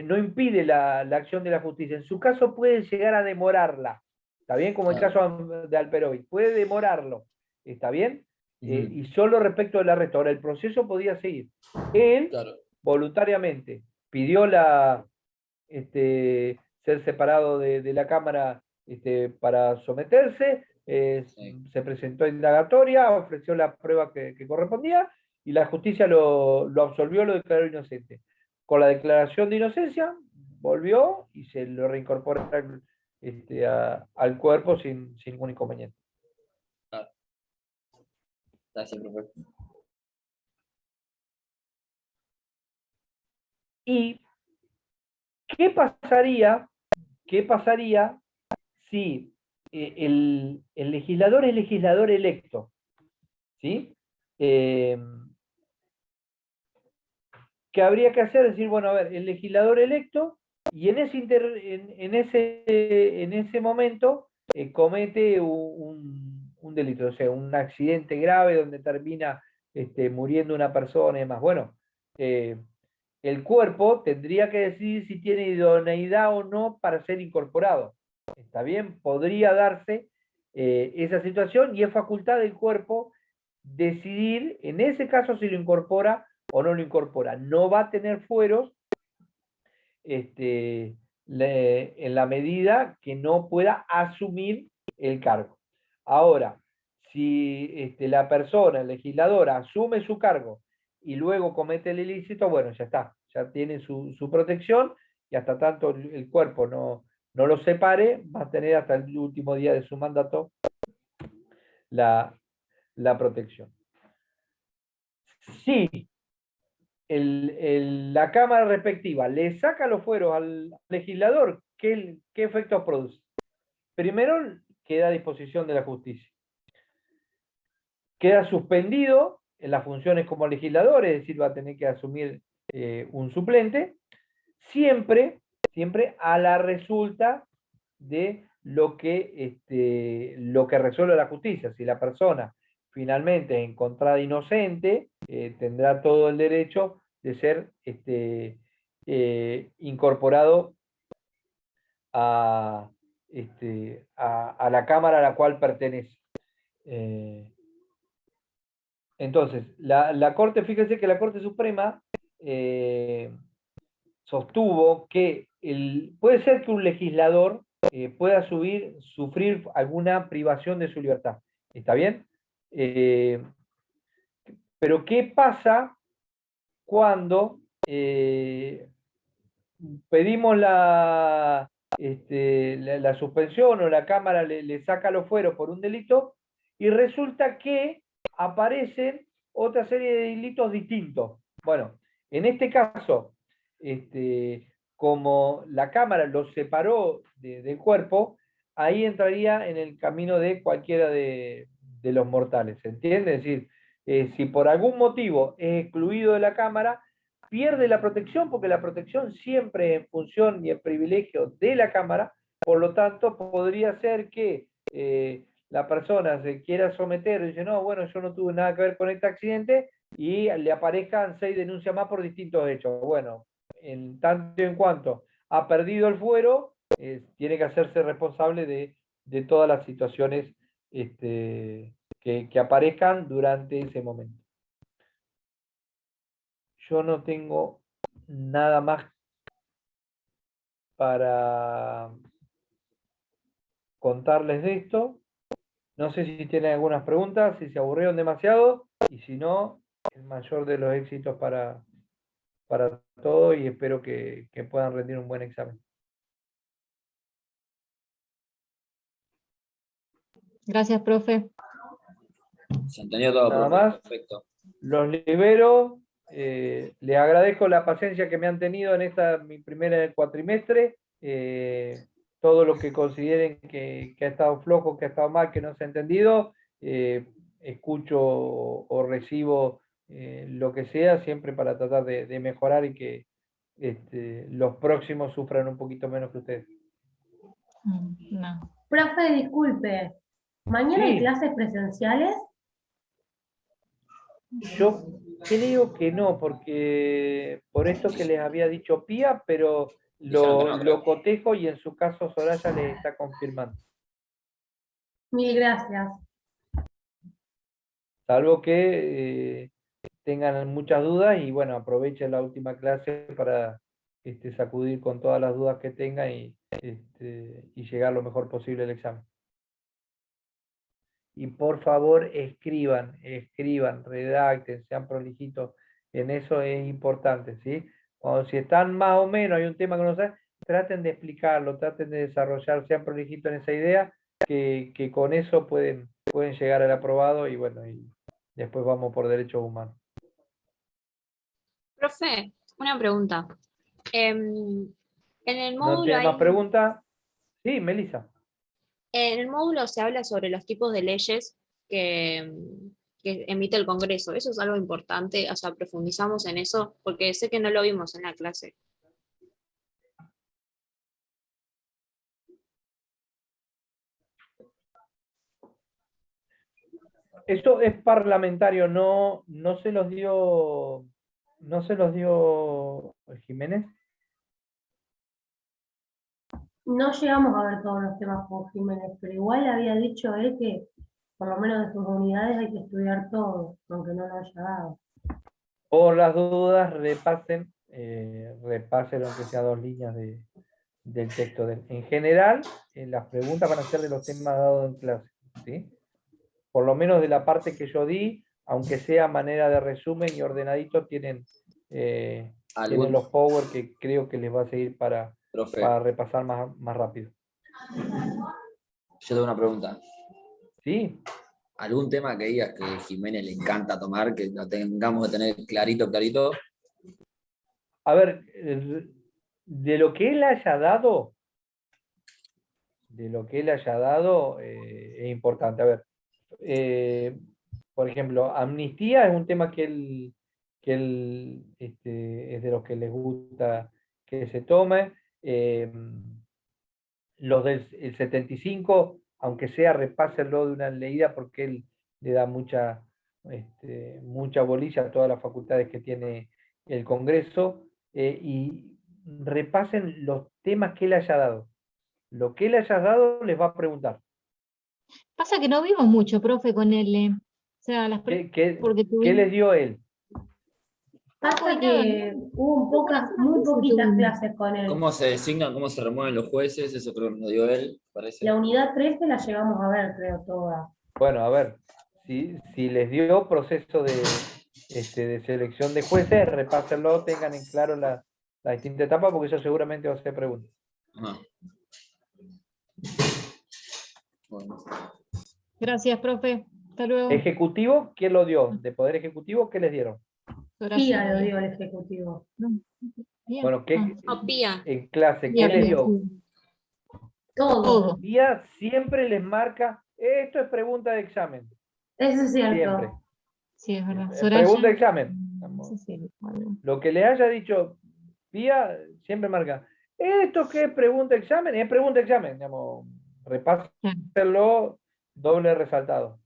no impide la acción de la justicia. En su caso puede llegar a demorarla, ¿está bien? Como el Claro. caso de Alperovi, puede demorarlo, ¿está bien? Ujú. Y solo respecto del arresto. Ahora, el proceso podía seguir. Él, Claro. voluntariamente, pidió ser separado de la Cámara para someterse, Sí. se presentó a indagatoria, ofreció la prueba que correspondía y la justicia lo absolvió, lo declaró inocente. Con la declaración de inocencia, volvió y se lo reincorpora al cuerpo sin ningún inconveniente. Claro. Gracias, profe. ¿Y qué pasaría? ¿Qué pasaría si el legislador es legislador electo? ¿Sí? ¿Qué habría que hacer? Decir, bueno, a ver, el legislador electo, y en ese momento comete un delito, o sea, un accidente grave donde termina muriendo una persona y demás. Bueno, el cuerpo tendría que decidir si tiene idoneidad o no para ser incorporado. ¿Está bien? Podría darse esa situación y es facultad del cuerpo decidir, en ese caso, si lo incorpora o no lo incorpora. No va a tener fueros en la medida que no pueda asumir el cargo. Ahora, si la persona, el legislador, asume su cargo y luego comete el ilícito, bueno, ya está, ya tiene su protección y hasta tanto el cuerpo no lo separe, va a tener hasta el último día de su mandato la protección. Si la Cámara respectiva le saca los fueros al legislador, ¿qué efectos produce? Primero, queda a disposición de la justicia. Queda suspendido en las funciones como legislador, es decir, va a tener que asumir un suplente, siempre a la resulta de lo que resuelve la justicia. Si la persona finalmente es encontrada inocente, tendrá todo el derecho de ser incorporado a, a la Cámara a la cual pertenece. Entonces, la Corte, fíjense que la Corte Suprema sostuvo que puede ser que un legislador pueda sufrir alguna privación de su libertad. ¿Está bien? Pero ¿qué pasa cuando pedimos la suspensión o la Cámara le saca los fueros por un delito y resulta que aparecen otra serie de delitos distintos? Bueno, en este caso, como la Cámara los separó del cuerpo, ahí entraría en el camino de cualquiera de los mortales, ¿se entiende? Es decir, si por algún motivo es excluido de la Cámara, pierde la protección, porque la protección siempre es en función y en privilegio de la Cámara. Por lo tanto, podría ser que la persona se quiera someter y dice, no, bueno, yo no tuve nada que ver con este accidente, y le aparezcan 6 denuncias más por distintos hechos. Bueno, en tanto y en cuanto ha perdido el fuero, tiene que hacerse responsable de todas las situaciones que aparezcan durante ese momento. Yo no tengo nada más para contarles de esto. No sé si tienen algunas preguntas, si se aburrieron demasiado, y si no, el mayor de los éxitos para todos, y espero que puedan rendir un buen examen. Gracias, profe. Se entendió todo, Nada profe. más. Perfecto. Los libero. Les agradezco la paciencia que me han tenido en mi primer cuatrimestre. Todo lo que consideren que ha estado flojo, que ha estado mal, que no se ha entendido, escucho o recibo lo que sea, siempre para tratar de mejorar y que los próximos sufran un poquito menos que ustedes. No. Profe, disculpe, ¿mañana hay Sí. clases presenciales? Yo creo que no, porque por esto que les había dicho Pía, pero Dijeron que no, creo. lo cotejo y en su caso Soraya les está confirmando. Mil gracias. Salvo que tengan muchas dudas y bueno, aprovechen la última clase para sacudir con todas las dudas que tengan y llegar lo mejor posible al examen. Y por favor escriban, redacten, sean prolijitos, en eso es importante, ¿sí? Si están más o menos, hay un tema que no saben, traten de explicarlo, traten de desarrollar, sean prolijitos en esa idea, que con eso pueden llegar al aprobado, y bueno, y después vamos por derechos humanos. Profe, una pregunta. En el ¿No módulo tiene más hay, preguntas? Sí, Melissa. en el módulo se habla sobre los tipos de leyes que emite el Congreso. ¿Eso es algo importante? O sea, profundizamos en eso, porque sé que no lo vimos en la clase. Eso es parlamentario, no se los dio Jiménez. No llegamos a ver todos los temas con Jiménez, pero igual había dicho él que por lo menos de sus unidades hay que estudiar todo, aunque no lo haya dado. Por las dudas, repasen aunque sea 2 líneas del texto. En general, las preguntas van a ser de los temas dados en clase, ¿sí? Por lo menos de la parte que yo di, aunque sea manera de resumen y ordenadito, tienen los power que creo que les va a seguir para repasar más rápido. Yo tengo una pregunta. ¿Sí? ¿Algún tema que digas que a Jiménez le encanta tomar, que lo tengamos que tener clarito? A ver, de lo que él haya dado, es importante. A ver, por ejemplo, amnistía es un tema que él es de los que les gusta que se tome. Los del 75, aunque sea, repásenlo de una leída, porque él le da mucha bolilla a todas las facultades que tiene el Congreso, y repasen los temas que él haya dado. Lo que él haya dado les va a preguntar. Pasa que no vimos mucho, profe, con él. O sea, las ¿Qué porque les dio él? Pasa que hubo muy poquitas clases con él. ¿Cómo se designan, cómo se remueven los jueces? Eso creo que nos dio él, parece. La unidad 13 la llegamos a ver, creo, toda. Bueno, a ver, si les dio proceso de selección de jueces, repásenlo, tengan en claro la distinta etapa, porque eso seguramente va a ser pregunta. Ajá. Bueno. Gracias, profe. Hasta luego. Ejecutivo, ¿quién lo dio? De Poder Ejecutivo, ¿qué les dieron? Pía lo dio el Ejecutivo. Bien. Bueno, Opía. en clase, ¿qué Bien, les bien. dio? Todo. Todo. Día siempre les marca, esto es pregunta de examen. Eso es cierto. Siempre. Sí, es verdad. Pregunta de examen. Sí, sí, bueno. Lo que le haya dicho Pía, siempre marca, ¿esto qué es pregunta de examen? Es pregunta de examen, digamos, repásenlo, doble resaltado.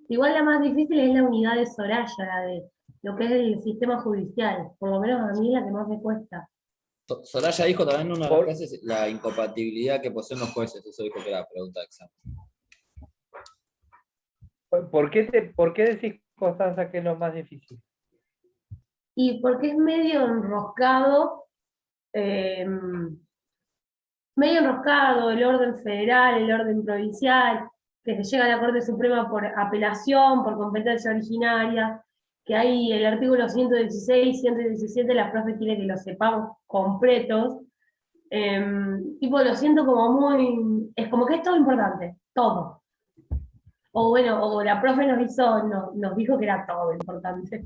Igual la más difícil es la unidad de Soraya, la de lo que es el sistema judicial. Por lo menos a mí es la que más me cuesta. Soraya dijo también en una de las Por- clases la incompatibilidad que poseen los jueces. Eso dijo que era pregunta de examen. ¿Por qué decís, Constanza, que es lo más difícil? Y porque es medio enroscado el orden federal, el orden provincial, que se llega a la Corte Suprema por apelación, por competencia originaria, que hay el artículo 116, 117, la profe quiere que los sepamos completos. Tipo, lo siento como muy, es como que es todo importante, todo. O bueno, o la profe nos dijo que era todo importante.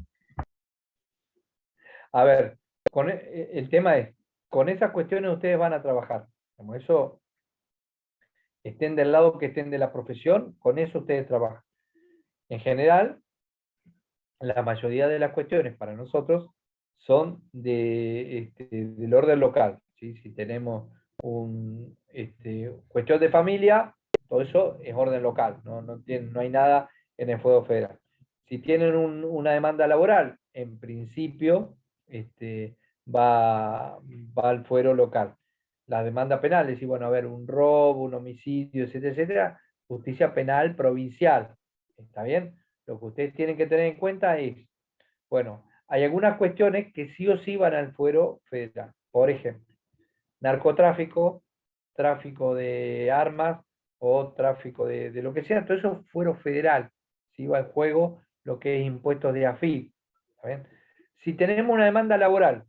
A ver, el tema es, con esas cuestiones ustedes van a trabajar. Como eso, estén del lado que estén de la profesión, con eso ustedes trabajan. En general, la mayoría de las cuestiones para nosotros son del orden local. ¿Sí? Si tenemos cuestión de familia, todo eso es orden local, no hay nada en el fuero federal. Si tienen una demanda laboral, en principio va al fuero local. Las demandas penales, y bueno, a ver, un robo, un homicidio, etcétera, etcétera, justicia penal provincial. ¿Está bien? Lo que ustedes tienen que tener en cuenta es, bueno, hay algunas cuestiones que sí o sí van al fuero federal. Por ejemplo, narcotráfico, tráfico de armas o tráfico de lo que sea, todo eso es fuero federal. Si va en juego lo que es impuestos de AFIP. ¿Está bien? Si tenemos una demanda laboral,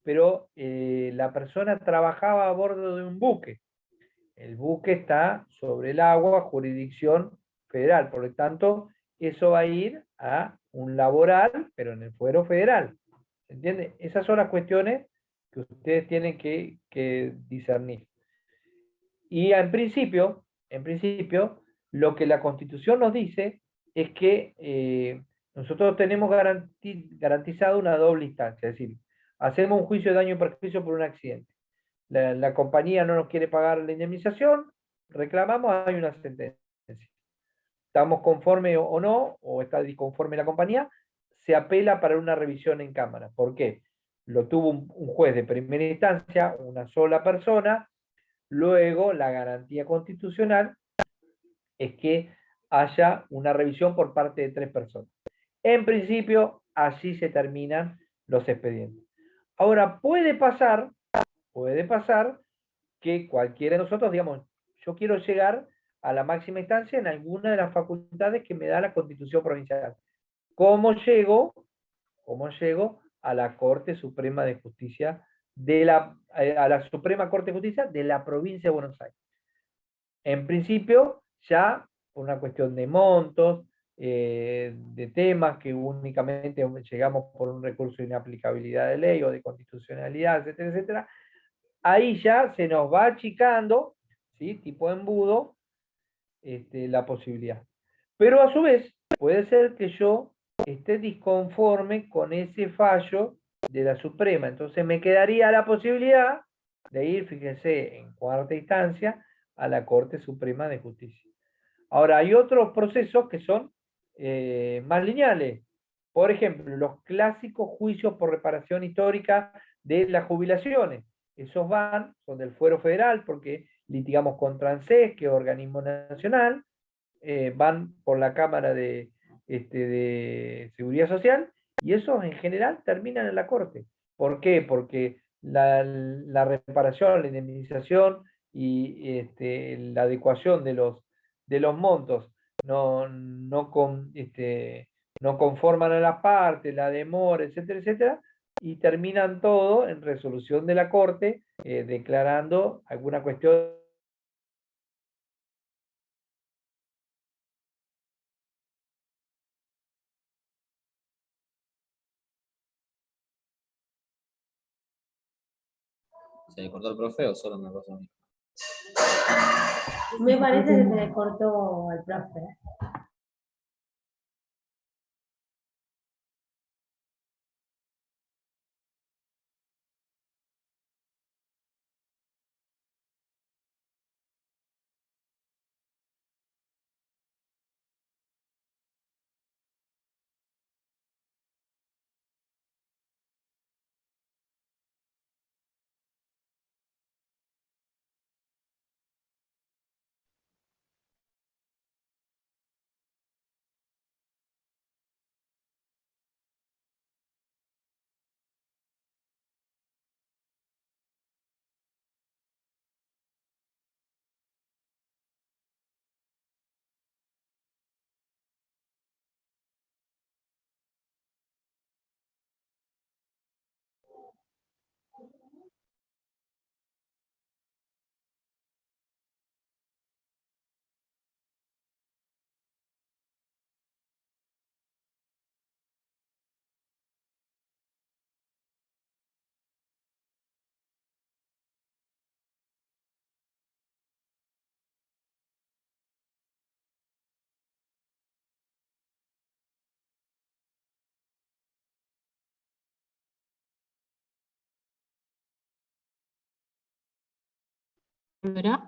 pero la persona trabajaba a bordo de un buque, el buque está sobre el agua, jurisdicción federal, por lo tanto, eso va a ir a un laboral, pero en el fuero federal. ¿Se entiende? Esas son las cuestiones que ustedes tienen que discernir. Y en principio, lo que la Constitución nos dice es que nosotros tenemos garantizado una doble instancia, es decir, hacemos un juicio de daño y perjuicio por un accidente. La compañía no nos quiere pagar la indemnización, reclamamos, hay una sentencia. Estamos conforme o no, o está disconforme la compañía, se apela para una revisión en cámara. ¿Por qué? Lo tuvo un juez de primera instancia, una sola persona, luego la garantía constitucional es que haya una revisión por parte de 3 personas. En principio, así se terminan los expedientes. Ahora, puede pasar que cualquiera de nosotros, digamos, yo quiero llegar a la máxima instancia en alguna de las facultades que me da la Constitución provincial. ¿Cómo llego a la Corte Suprema de Justicia, a la Suprema Corte de Justicia de la provincia de Buenos Aires? En principio, ya por una cuestión de montos, de temas que únicamente llegamos por un recurso de inaplicabilidad de ley o de constitucionalidad, etcétera, etcétera, ahí ya se nos va achicando, ¿sí? Tipo embudo, la posibilidad. Pero a su vez, puede ser que yo esté disconforme con ese fallo de la Suprema. Entonces me quedaría la posibilidad de ir, fíjense, en cuarta instancia, a la Corte Suprema de Justicia. Ahora, hay otros procesos que son más lineales. Por ejemplo, los clásicos juicios por reparación histórica de las jubilaciones. Esos son del fuero federal porque litigamos contra ANSES, que es organismo nacional, van por la Cámara de Seguridad Social y esos en general terminan en la corte. ¿Por qué? Porque la reparación, la indemnización y la adecuación de los montos no conforman a las partes, la demora, etcétera, etcétera, y terminan todo en resolución de la corte declarando alguna cuestión. ¿Se le cortó el profe o solo me pasó a mí? Me parece que se le cortó al profe. ¿Verdad?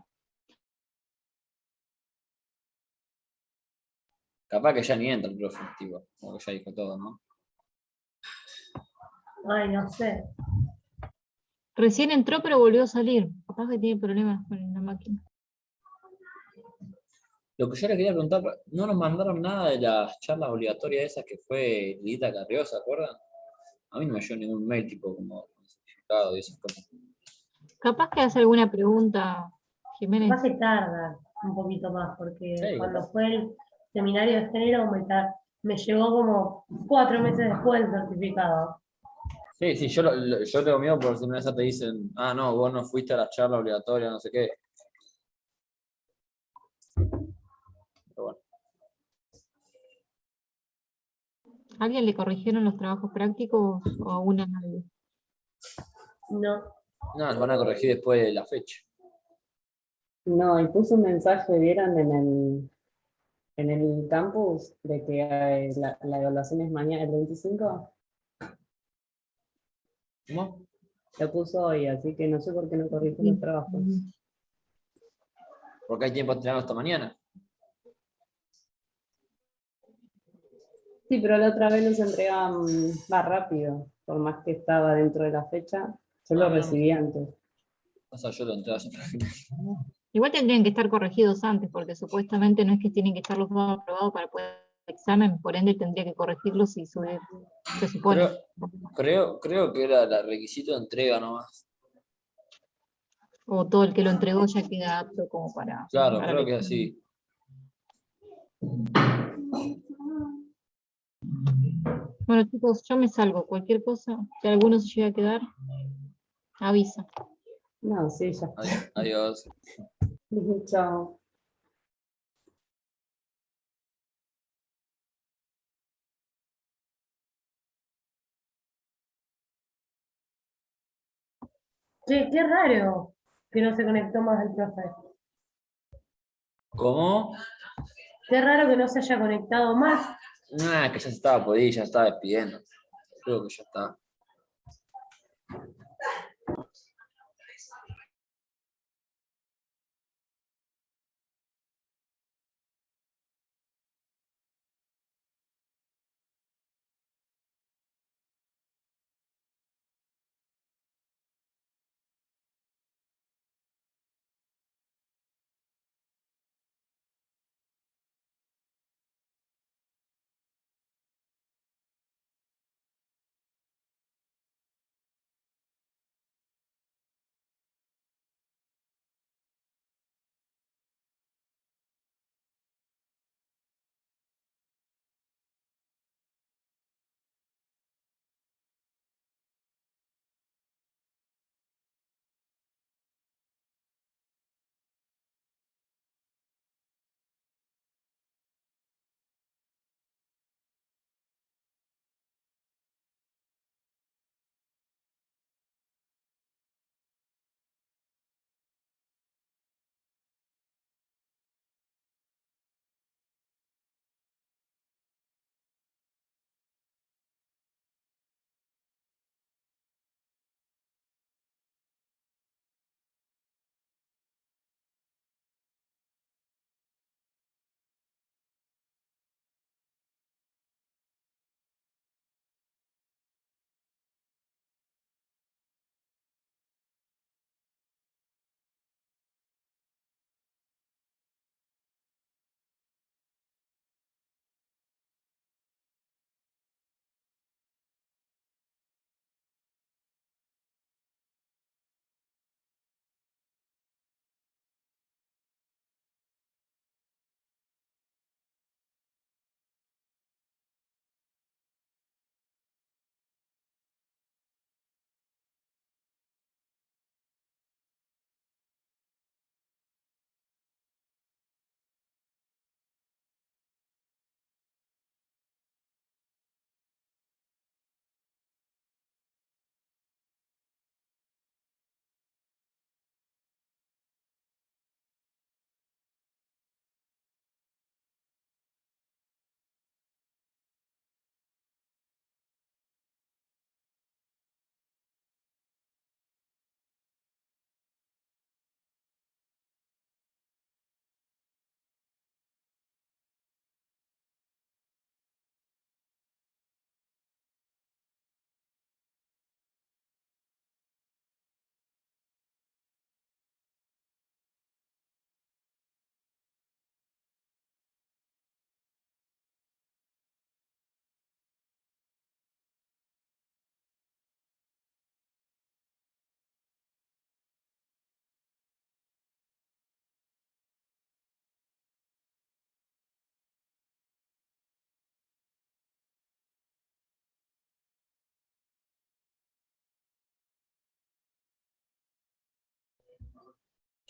Capaz que ya ni entra el profe, tipo, como que ya dijo todo, ¿no? Ay, no sé. Recién entró, pero volvió a salir. Capaz que tiene problemas con la máquina. Lo que yo le quería preguntar, no nos mandaron nada de las charlas obligatorias esas que fue Lidita Carrió, ¿se acuerdan? A mí no me llegó ningún mail tipo como con certificado y esas cosas. Capaz que hace alguna pregunta, Jiménez. Capaz que tarda un poquito más, porque Sí, cuando capaz. fue el seminario de género me llegó como 4 meses después el certificado. Sí, sí, yo tengo miedo por si una vez te dicen, ah, no, vos no fuiste a la charla obligatoria, no sé qué. Pero bueno, ¿A alguien le corrigieron los trabajos prácticos o aún a nadie? No. no, nos van a corregir después de la fecha. No, y puse un mensaje, ¿vieron? En el campus de que la evaluación es mañana, el 25. ¿Cómo? Lo puso hoy, así que no sé por qué no corrijo los trabajos. Porque hay tiempo de entregarlo hasta mañana. Sí, pero la otra vez los entregaban más rápido, por más que estaba dentro de la fecha. Yo lo No, recibí antes. o sea, yo lo entrego hasta el final. Igual tendrían que estar corregidos antes, porque supuestamente no es que tienen que estar los dos aprobados para poder hacer el examen, por ende tendría que corregirlos y subir, se supone. Creo que era el requisito de entrega nomás. O todo el que lo entregó ya queda apto como Claro, para el creo que es examen. así. Bueno, chicos, yo me salgo. Cualquier cosa, si alguno se llega a quedar, avisa. No, sí, ya. Adiós. Chao. Che, qué raro que no se conectó más el profe. ¿Cómo? Qué raro que no se haya conectado más. Ah, que ya se estaba por ir, ya estaba despidiendo. Creo que ya está.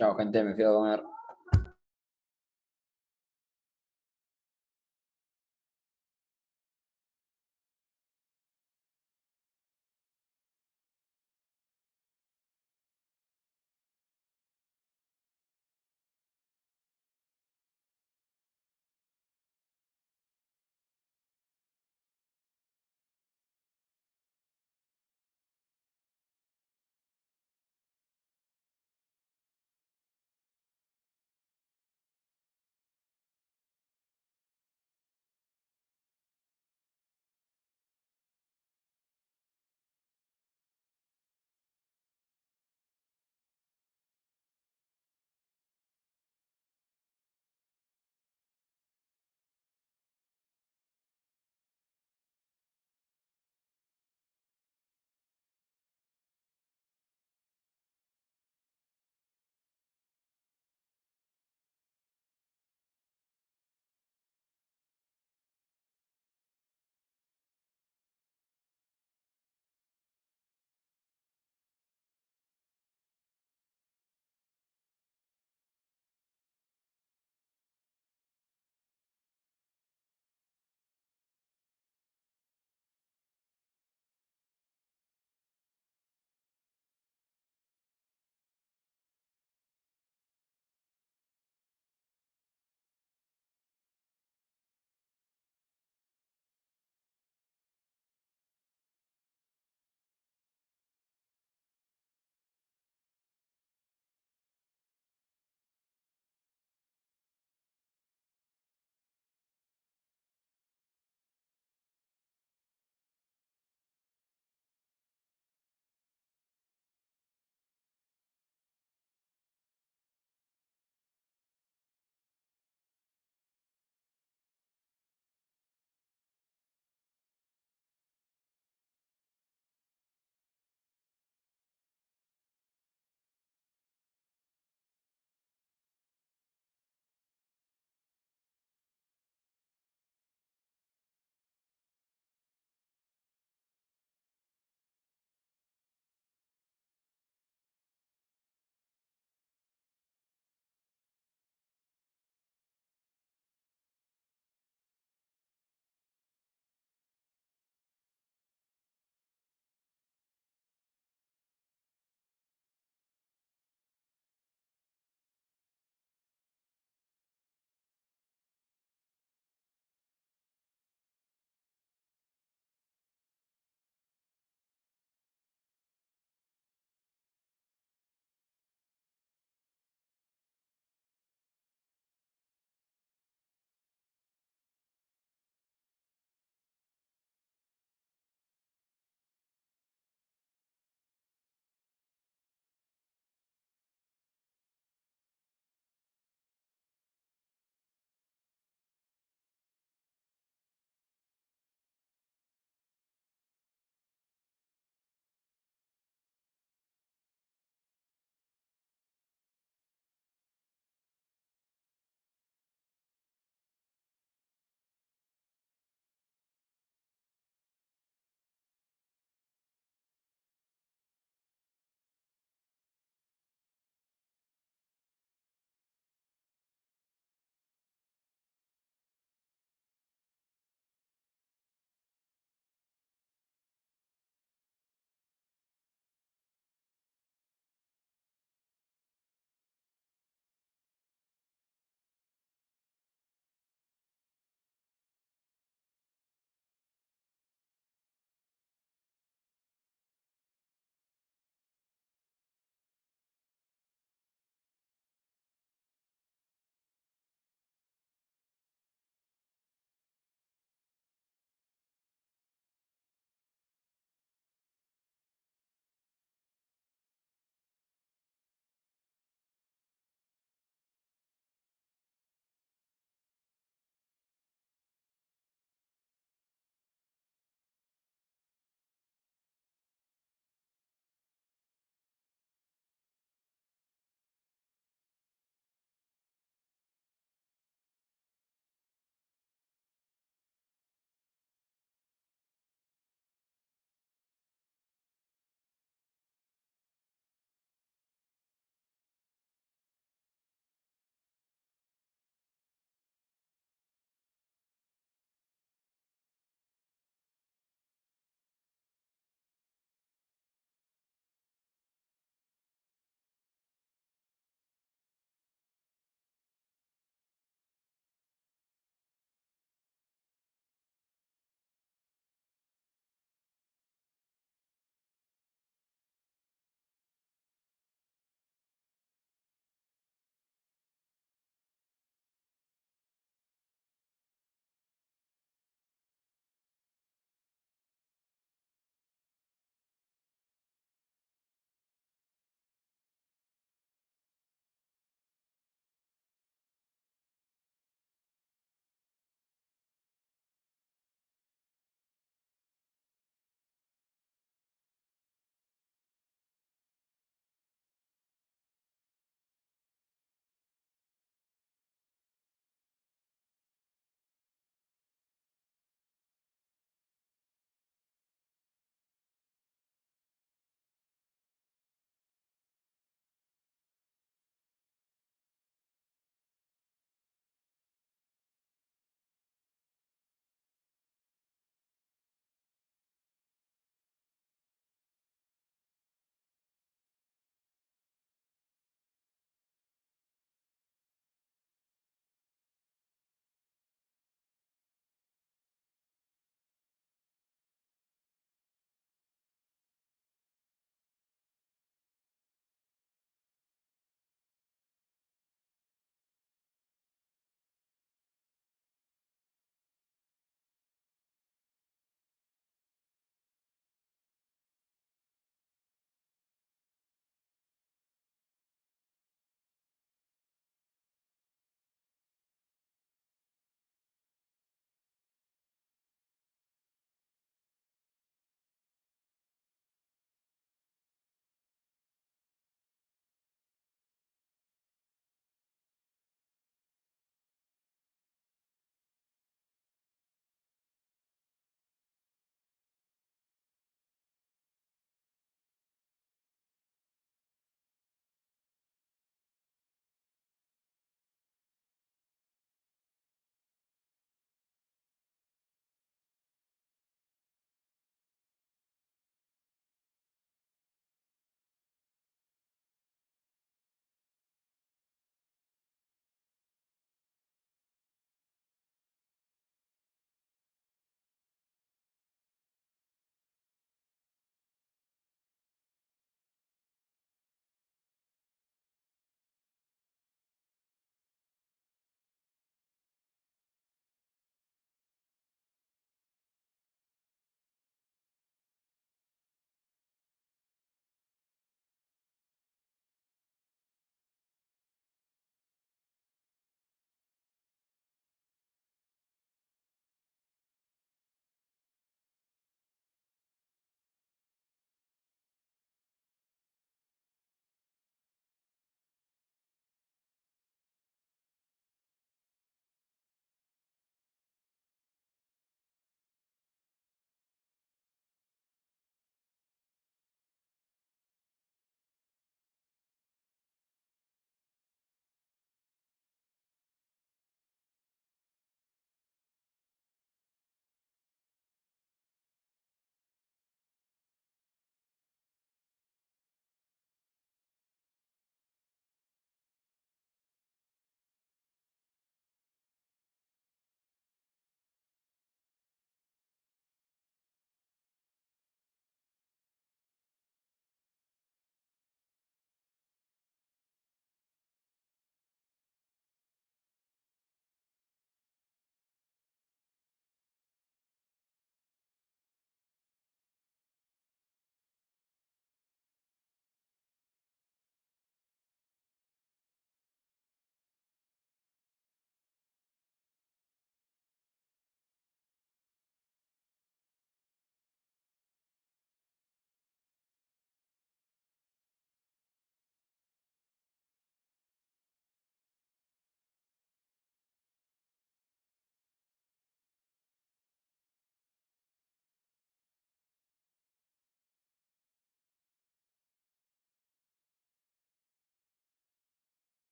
Chao, gente, me fui a comer.